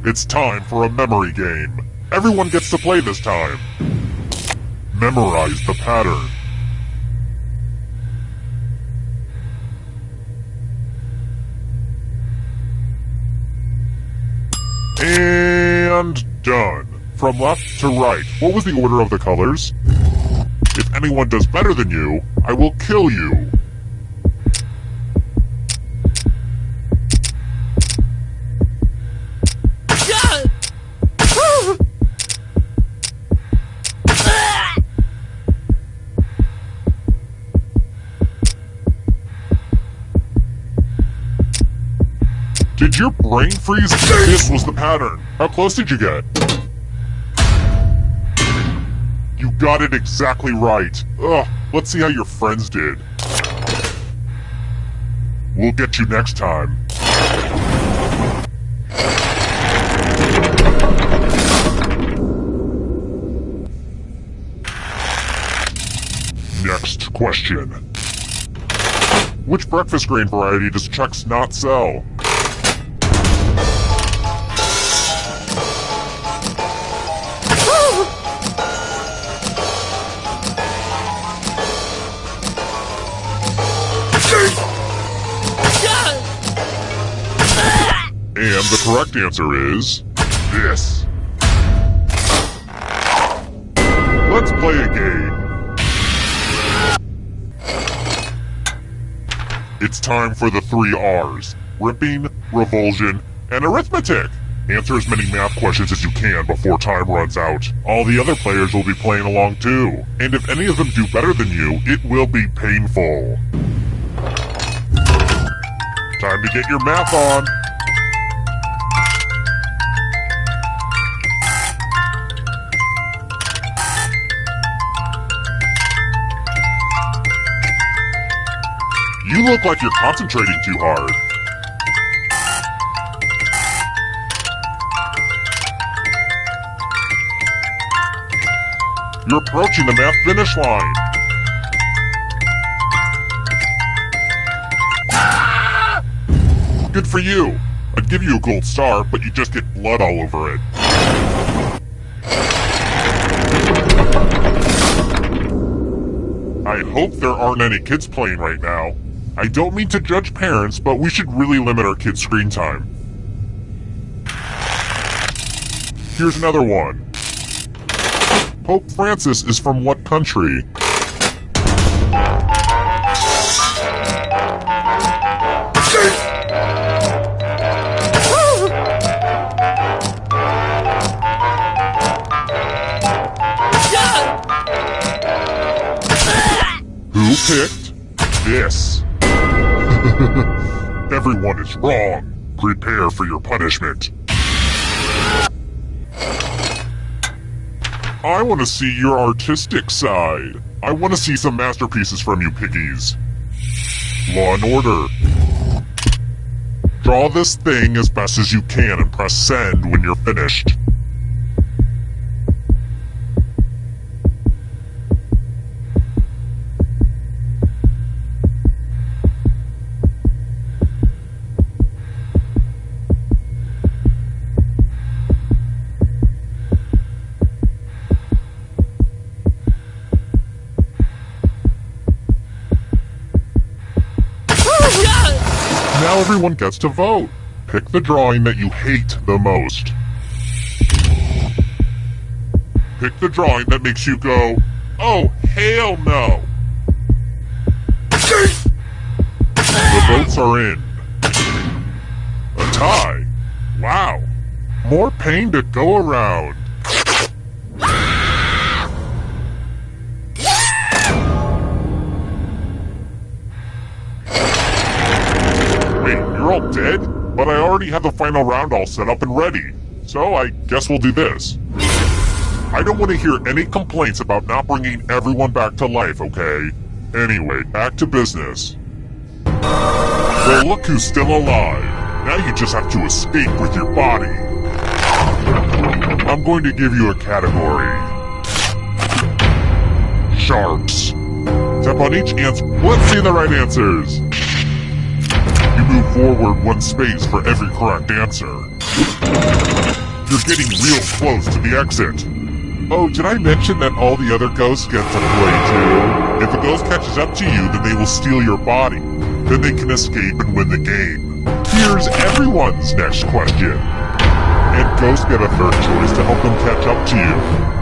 It's time for a memory game. Everyone gets to play this time. Memorize the pattern. And done. From left to right. What was the order of the colors? If anyone does better than you, I will kill you. Did your brain freeze? This was the pattern. How close did you get? You got it exactly right. Ugh, let's see how your friends did. We'll get you next time. Next question. Which breakfast grain variety does Chex not sell? And the correct answer is this. Let's play a game. It's time for the 3 R's. Ripping, revulsion, and arithmetic. Answer as many math questions as you can before time runs out. All the other players will be playing along too. And if any of them do better than you, it will be painful. Time to get your math on. You look like you're concentrating too hard. You're approaching the math finish line. Good for you. I'd give you a gold star, but you just get blood all over it. I hope there aren't any kids playing right now. I don't mean to judge parents, but we should really limit our kids' screen time. Here's another one. Pope Francis is from what country? picked this. Everyone is wrong. Prepare for your punishment. I want to see your artistic side. I want to see some masterpieces from you, piggies. Law and Order. Draw this thing as best as you can and press send when you're finished. Now everyone gets to vote. Pick the drawing that you hate the most. Pick the drawing that makes you go, oh, hell no. The votes are in. A tie? Wow. More pain to go around. You're all dead? But I already have the final round all set up and ready. So I guess we'll do this. I don't want to hear any complaints about not bringing everyone back to life, okay? Anyway, back to business. Well, look who's still alive. Now you just have to escape with your body. I'm going to give you a category. Sharks. Tap on each answer. Let's see the right answers. You move forward 1 space for every correct answer. You're getting real close to the exit. Oh, did I mention that all the other ghosts get to play too? If a ghost catches up to you, then they will steal your body. Then they can escape and win the game. Here's everyone's next question. And ghosts get a third choice to help them catch up to you.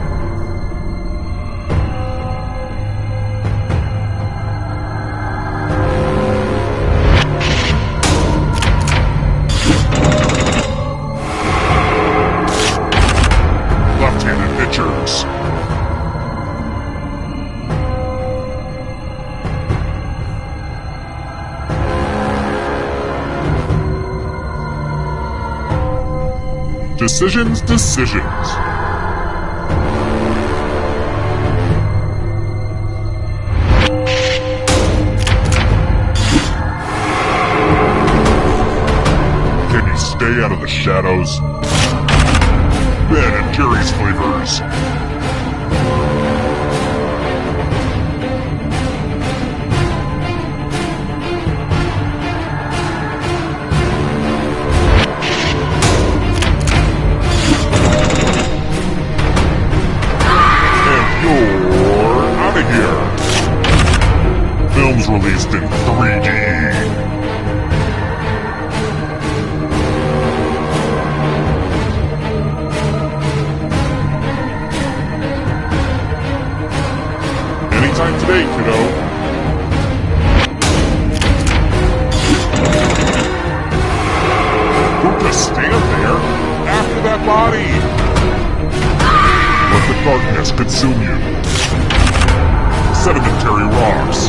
Decisions. Can you stay out of the shadows? Ben and Jerry's flavors. Films released in 3D. Anytime today, kiddo. Don't just stand there. After that body. Let the darkness consume you. Sedimentary rocks.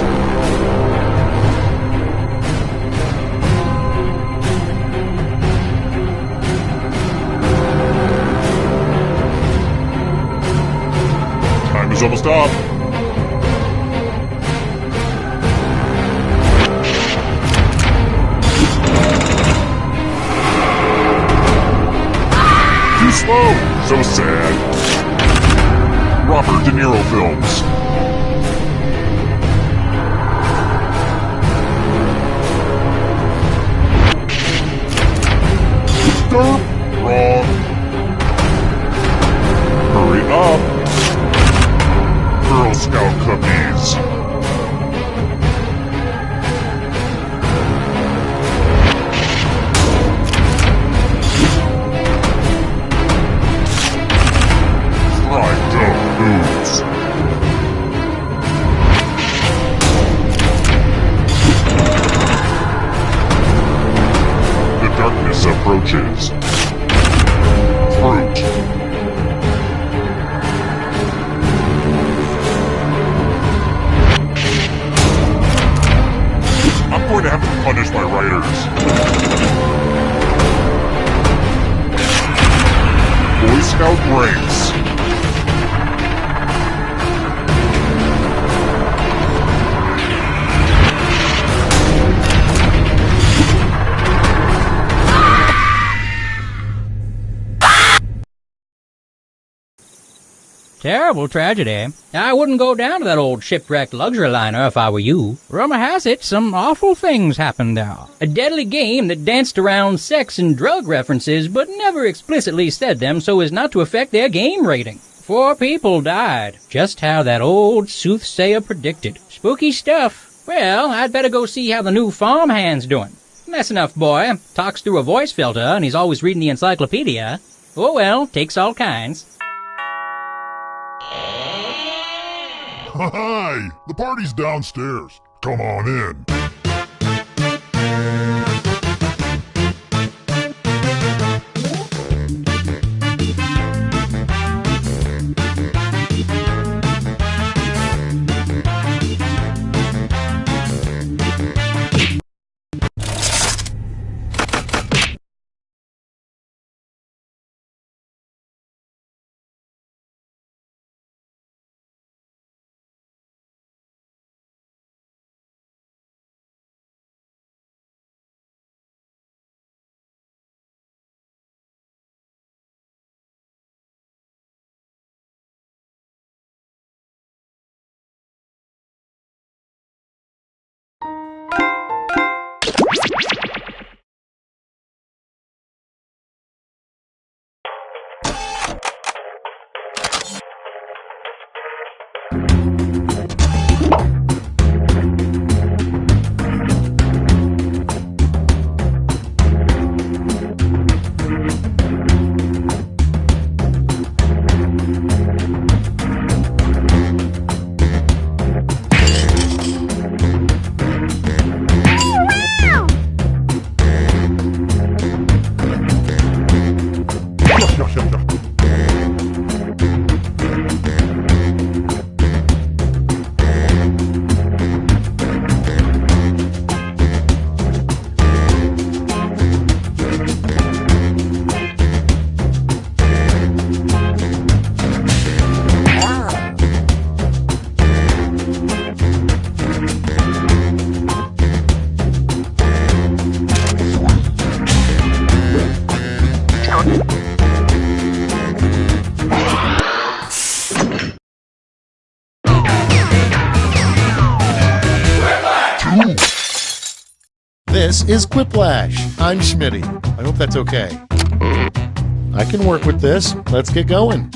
Time is almost up. Too slow. So sad. Robert De Niro films. Wrong. Hurry up. Girl Scout cookies. Fried dough foods. The darkness approaches. Fruit. knockout race. Terrible tragedy. I wouldn't go down to that old shipwrecked luxury liner if I were you. Rumor has it some awful things happened there. A deadly game that danced around sex and drug references but never explicitly said them so as not to affect their game rating. 4 people died. Just how that old soothsayer predicted. Spooky stuff. Well, I'd better go see how the new farmhand's doing. That's enough, boy. Talks through a voice filter and he's always reading the encyclopedia. Oh well, takes all kinds. Hi! The party's downstairs. Come on in. This is Quiplash. I'm Schmitty. I hope that's okay. I can work with this. Let's get going.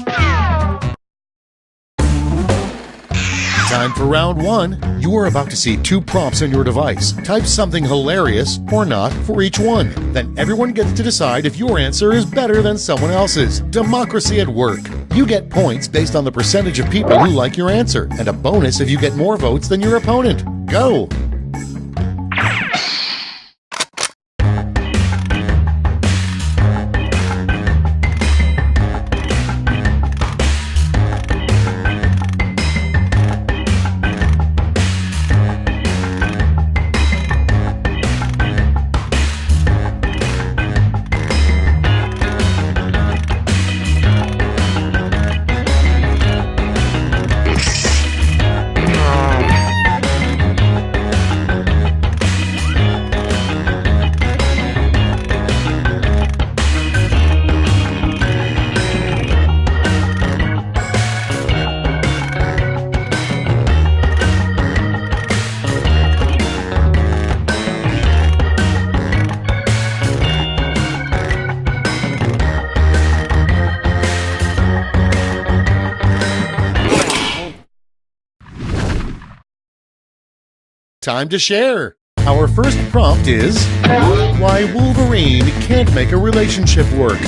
Time for round 1. You are about to see 2 prompts on your device. Type something hilarious or not for each one. Then everyone gets to decide if your answer is better than someone else's. Democracy at work. You get points based on the percentage of people who like your answer, and a bonus if you get more votes than your opponent. Go! Time to share. Our first prompt is why Wolverine can't make a relationship work.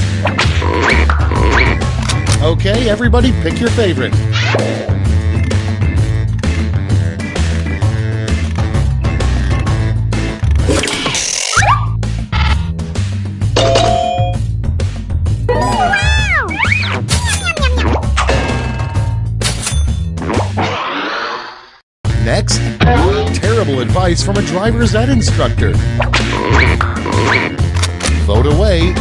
Okay, everybody pick your favorite. Next, terrible advice from a driver's ed instructor. Vote away.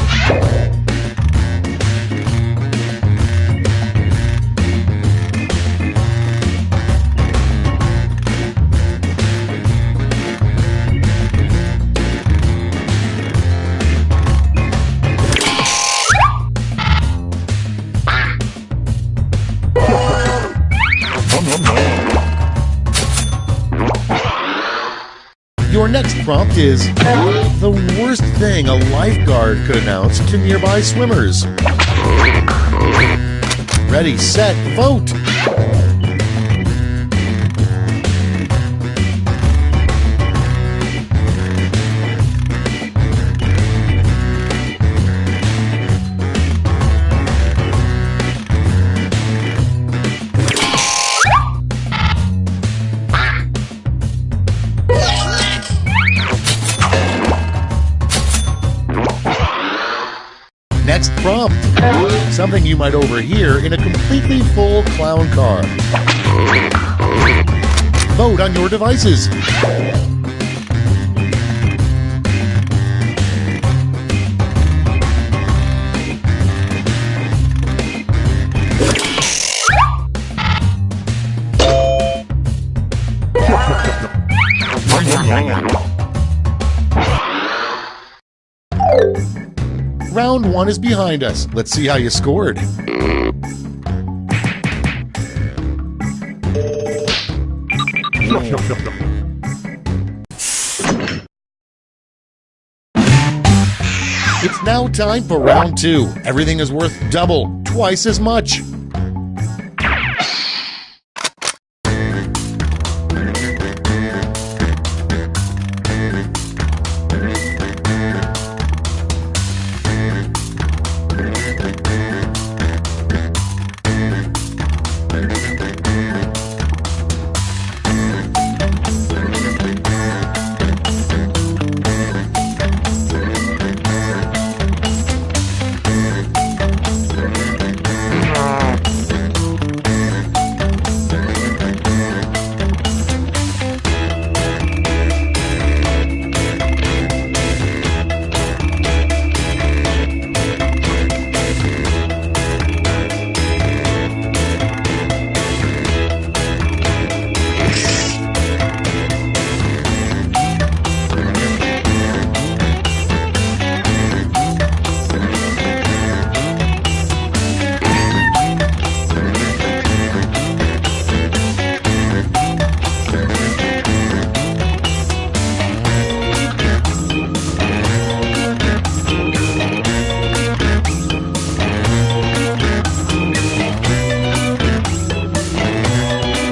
fact is the worst thing a lifeguard could announce to nearby swimmers. Ready, set, vote! Next prompt. Something you might overhear in a completely full clown car. Vote on your devices. Round 1 is behind us. Let's see how you scored. It's now time for round 2. Everything is worth double, twice as much.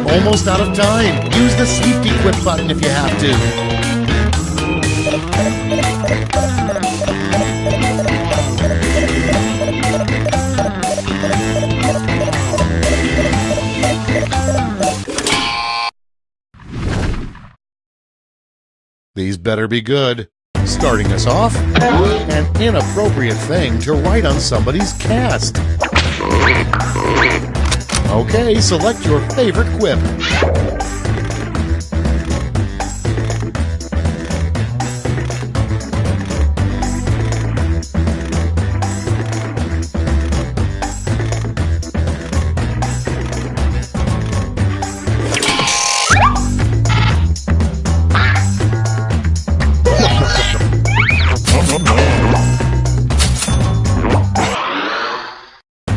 Almost out of time. Use the safety quip button if you have to. These better be good. Starting us off, an inappropriate thing to write on somebody's cast. Okay, select your favorite quip.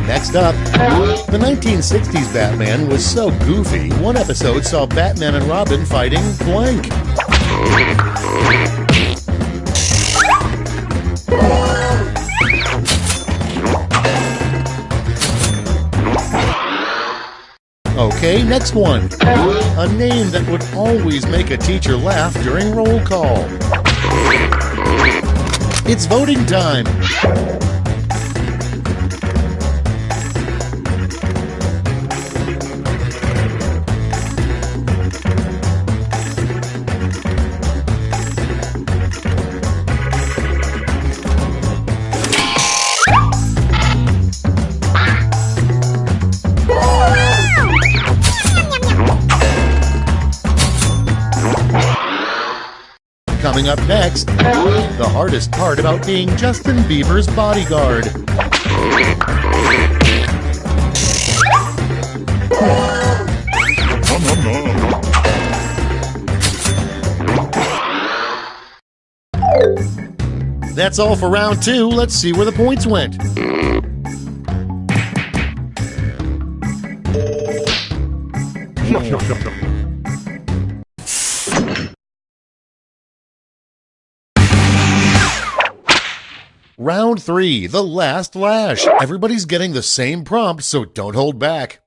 Next up, the 1960s Batman was so goofy, one episode saw Batman and Robin fighting blank. Okay, next one. A name that would always make a teacher laugh during roll call. It's voting time. Coming up next, the hardest part about being Justin Bieber's bodyguard. That's all for round 2. Let's see where the points went. Round 3, the last lash. Everybody's getting the same prompt, so don't hold back.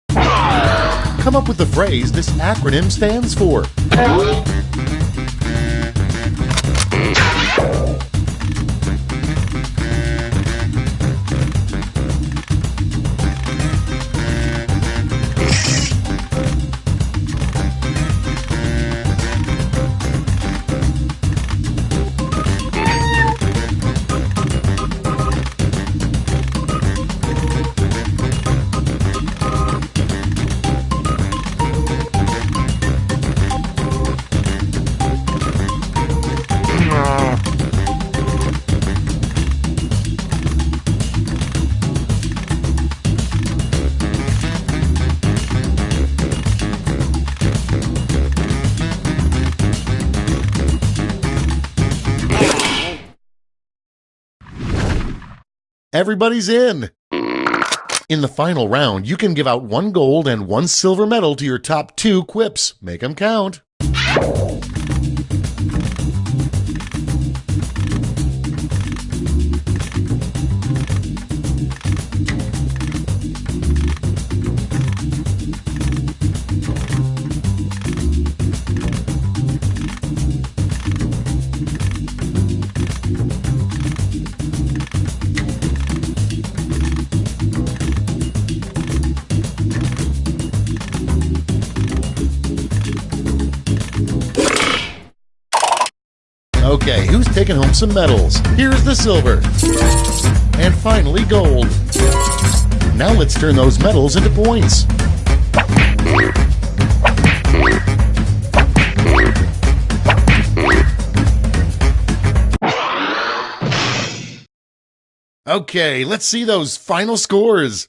Come up with the phrase this acronym stands for. Everybody's in! In the final round, you can give out 1 gold and 1 silver medal to your top 2 quips. Make 'em count. Okay, who's taking home some medals? Here's the silver. And finally, gold. Now let's turn those medals into points. Okay, let's see those final scores.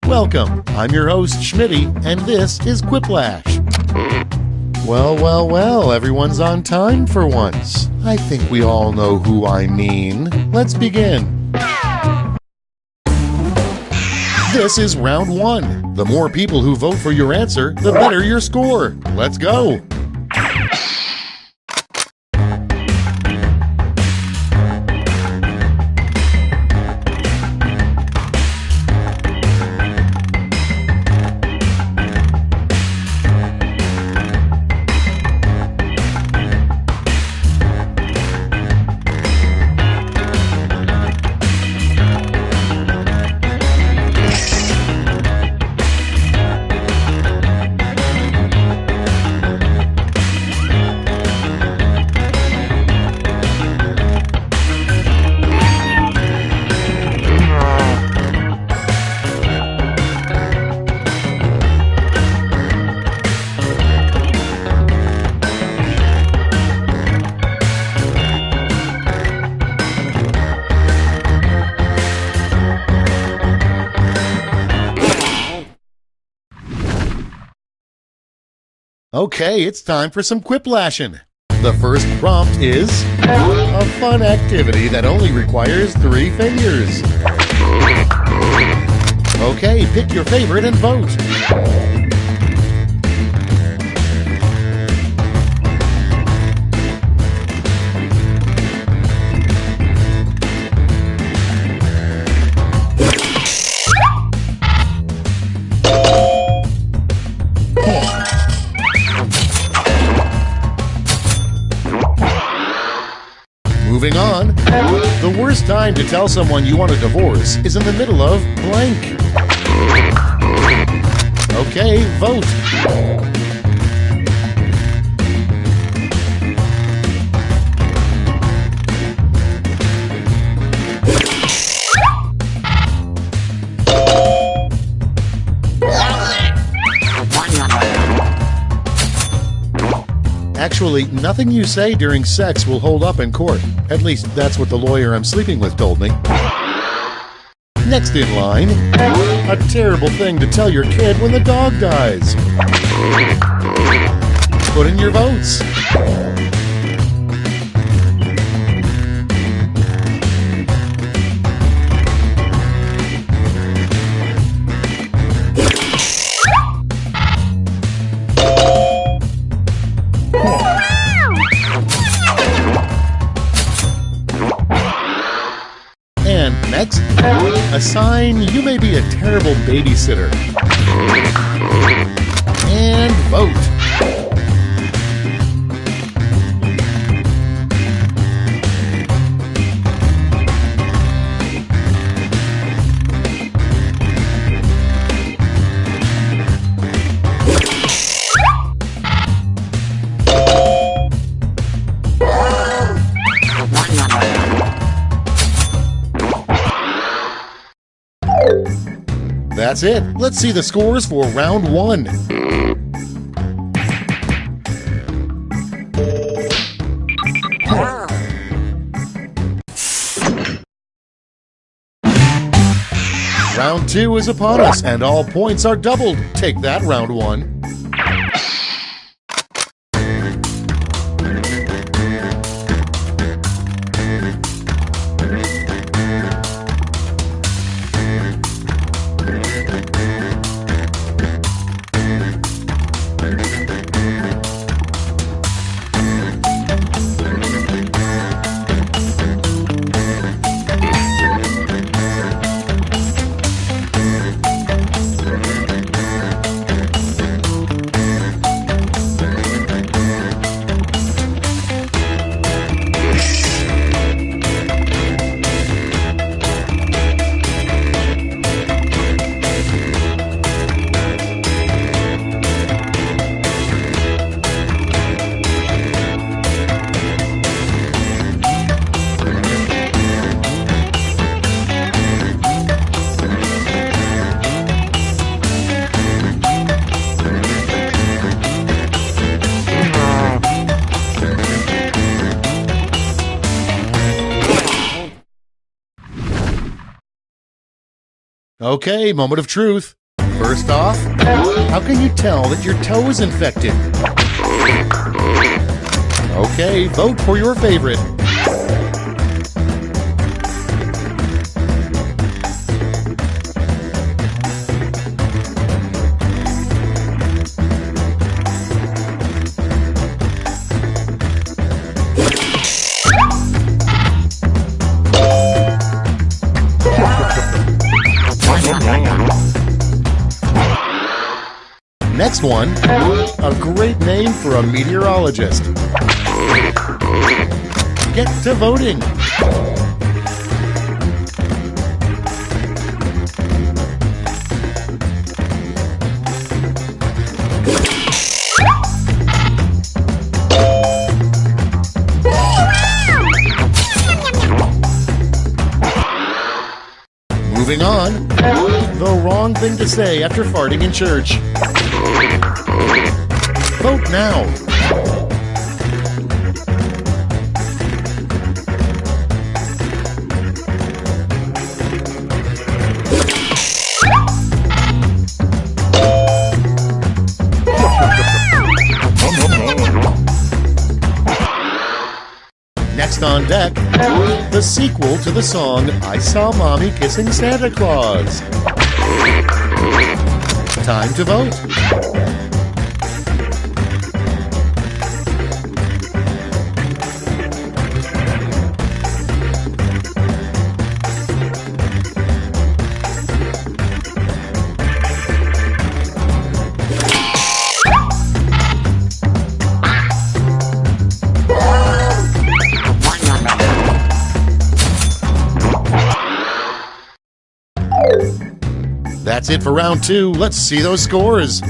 Welcome, I'm your host, Schmitty, and this is Quiplash. Well, everyone's on time for once. I think we all know who I mean. Let's begin. This is round one. The more people who vote for your answer, the better your score. Let's go. Okay, it's time for some quiplashing. The first prompt is a fun activity that only requires 3 fingers. Okay, pick your favorite and vote. Moving on. The worst time to tell someone you want a divorce is in the middle of blank. Okay, vote. Actually, nothing you say during sex will hold up in court. At least, that's what the lawyer I'm sleeping with told me. Next in line, a terrible thing to tell your kid when the dog dies. Put in your votes. Next, a sign you may be a terrible babysitter. And vote. That's it. Let's see the scores for round one. Round two is upon us, and all points are doubled. Take that, round one. Okay, moment of truth. First off, how can you tell that your toe is infected? Okay, vote for your favorite. Next one, a great name for a meteorologist. Get to voting. Moving on, the wrong thing to say after farting in church. Vote now. Next on deck, the sequel to the song I Saw Mommy Kissing Santa Claus. Time to vote. That's it for round 2. Let's see those scores.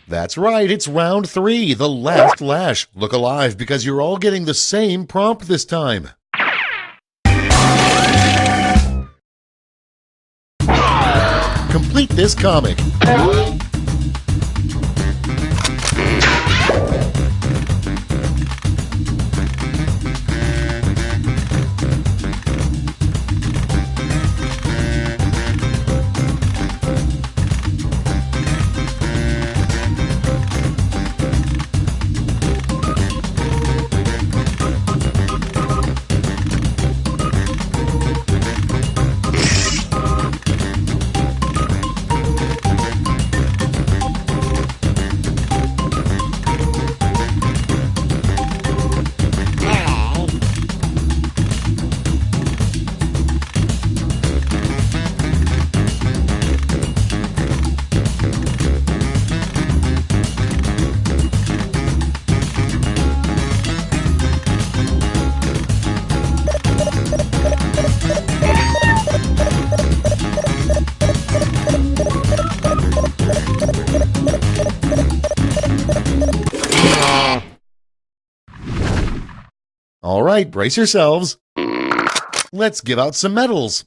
That's right, it's round 3, the last lash. Look alive because you're all getting the same prompt this time. Complete this comic. All right, brace yourselves. Let's give out some medals.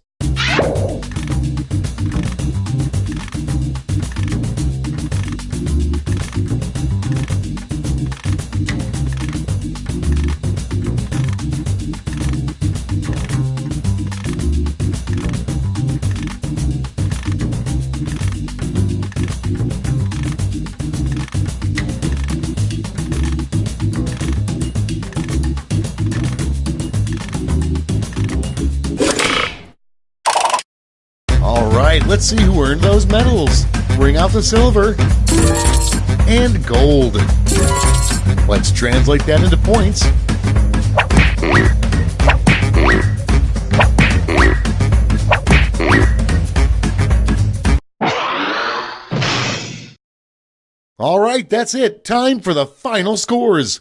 Let's see who earned those medals. Bring out the silver and gold. Let's translate that into points. All right, that's it. Time for the final scores.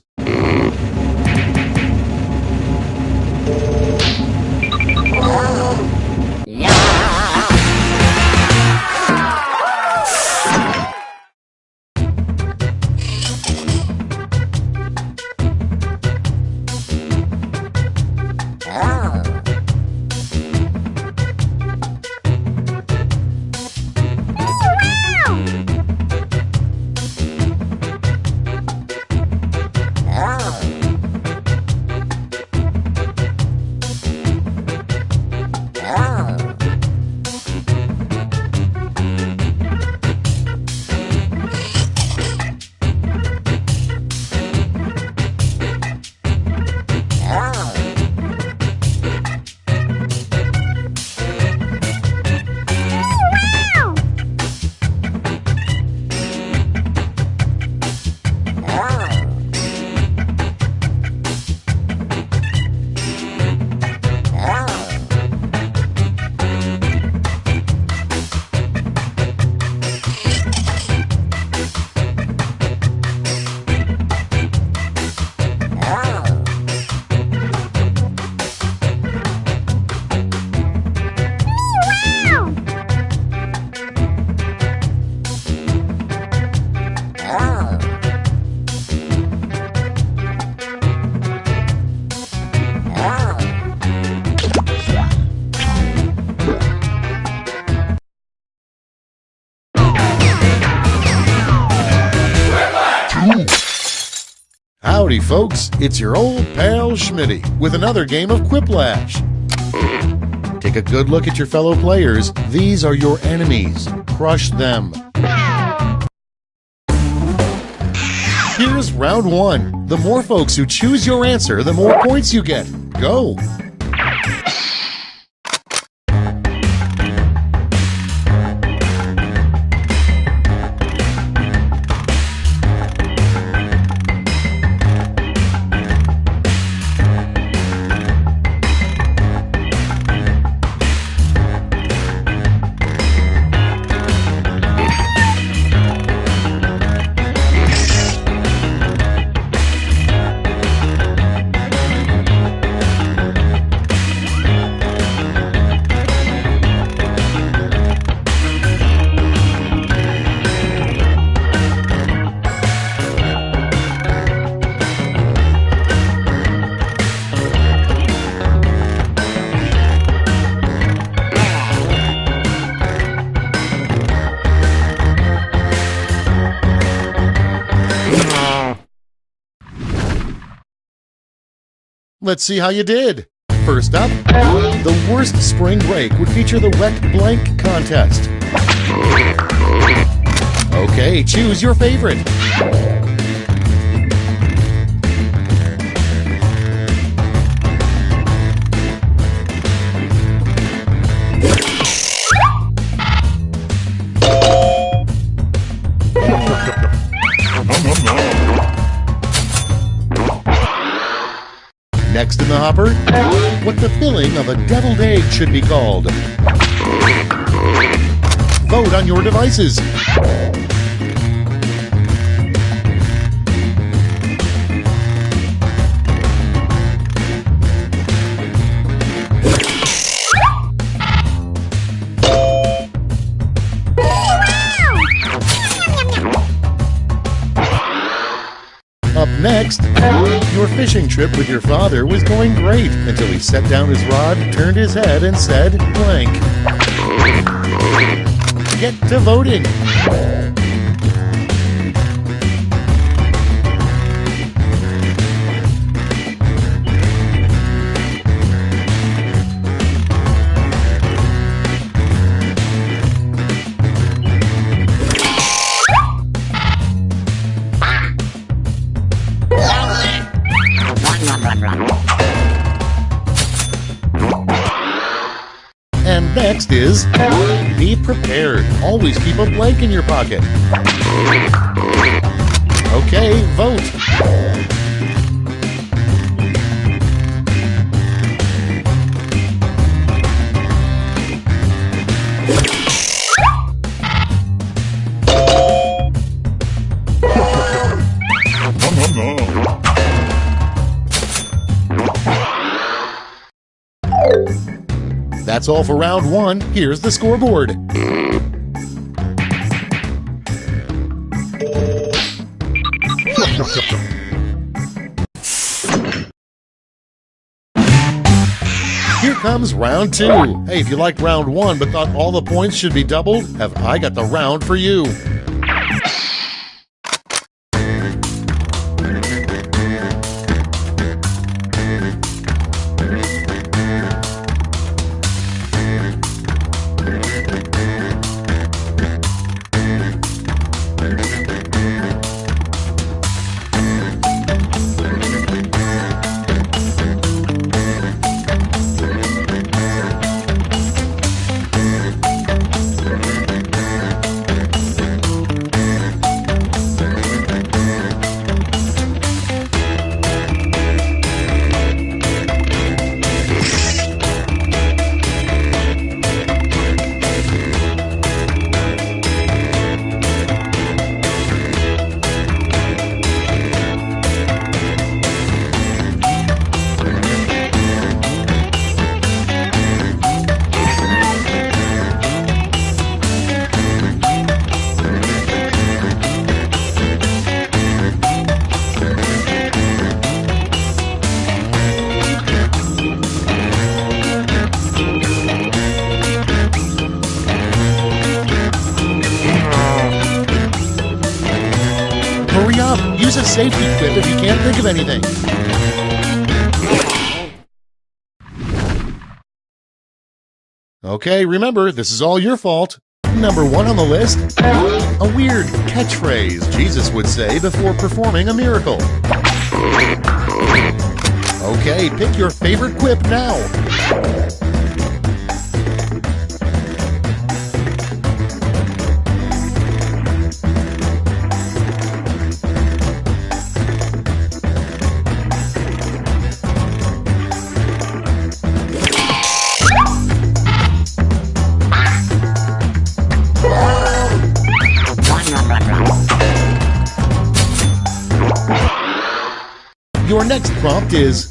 Howdy, folks. It's your old pal Schmitty with another game of Quiplash. Take a good look at your fellow players. These are your enemies. Crush them. Here's round one. The more folks who choose your answer, the more points you get. Go! Let's see how you did. First up, the worst spring break would feature the wet blank contest. Okay, choose your favorite. Next in the hopper, what the filling of a deviled egg should be called. Vote on your devices. Up next, your fishing trip with your father was going great until he set down his rod, turned his head, and said blank. Get to voting. And next is, be prepared. Always keep a blank in your pocket. Okay, vote. That's all for round one. Here's the scoreboard. Here comes round two. Hey, if you liked round one but thought all the points should be doubled, have I got the round for you. Hurry up! Use a safety quip if you can't think of anything. Okay, remember, this is all your fault. number 1 on the list? A weird catchphrase Jesus would say before performing a miracle. Okay, pick your favorite quip now. Your next prompt is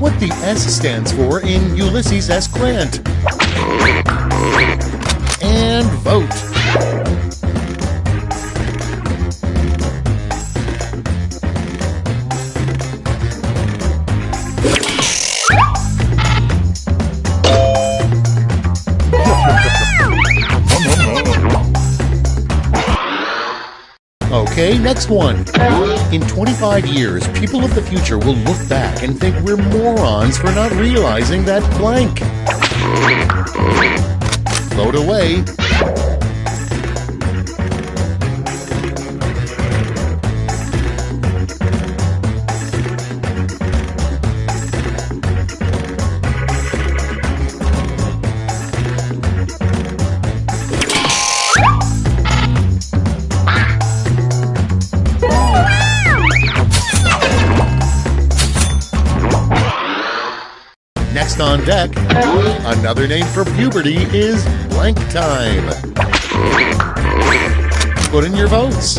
what the S stands for in Ulysses S. Grant. And vote. Okay, next one. In 25 years, people of the future will look back and think we're morons for not realizing that blank. Vote away. Next on deck, another name for puberty is blank time. Put in your votes.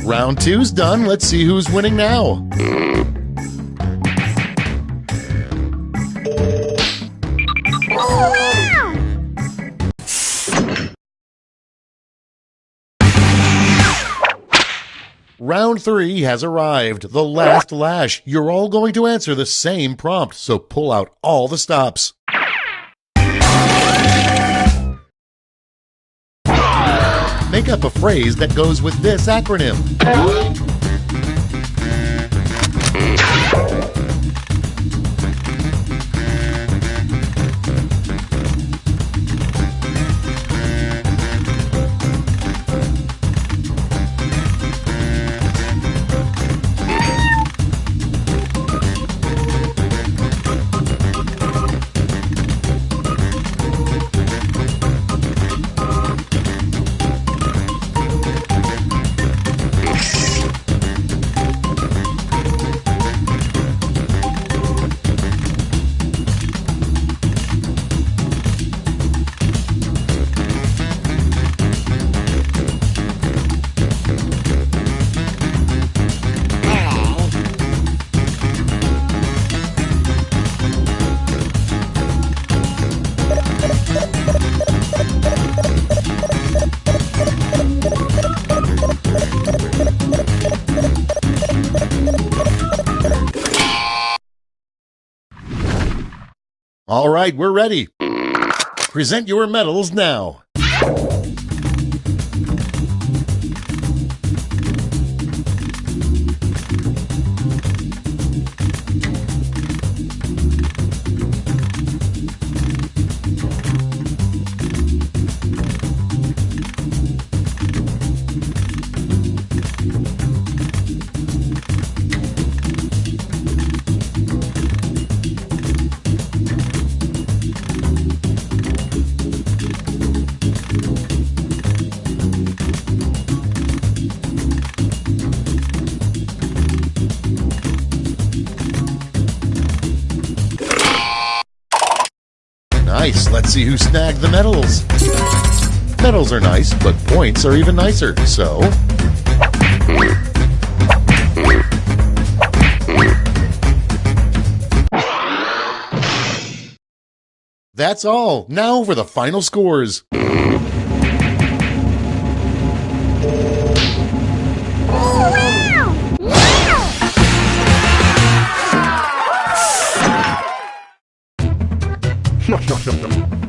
Round 2's done. Let's see who's winning now. Round 3 has arrived. The last lash. You're all going to answer the same prompt, so pull out all the stops. Make up a phrase that goes with this acronym. All right, we're ready. Present your medals now. Nice. Let's see who snagged the medals. Medals are nice, but points are even nicer, so... That's all. Now for the final scores. Yuck, yuck, yuck, yuck.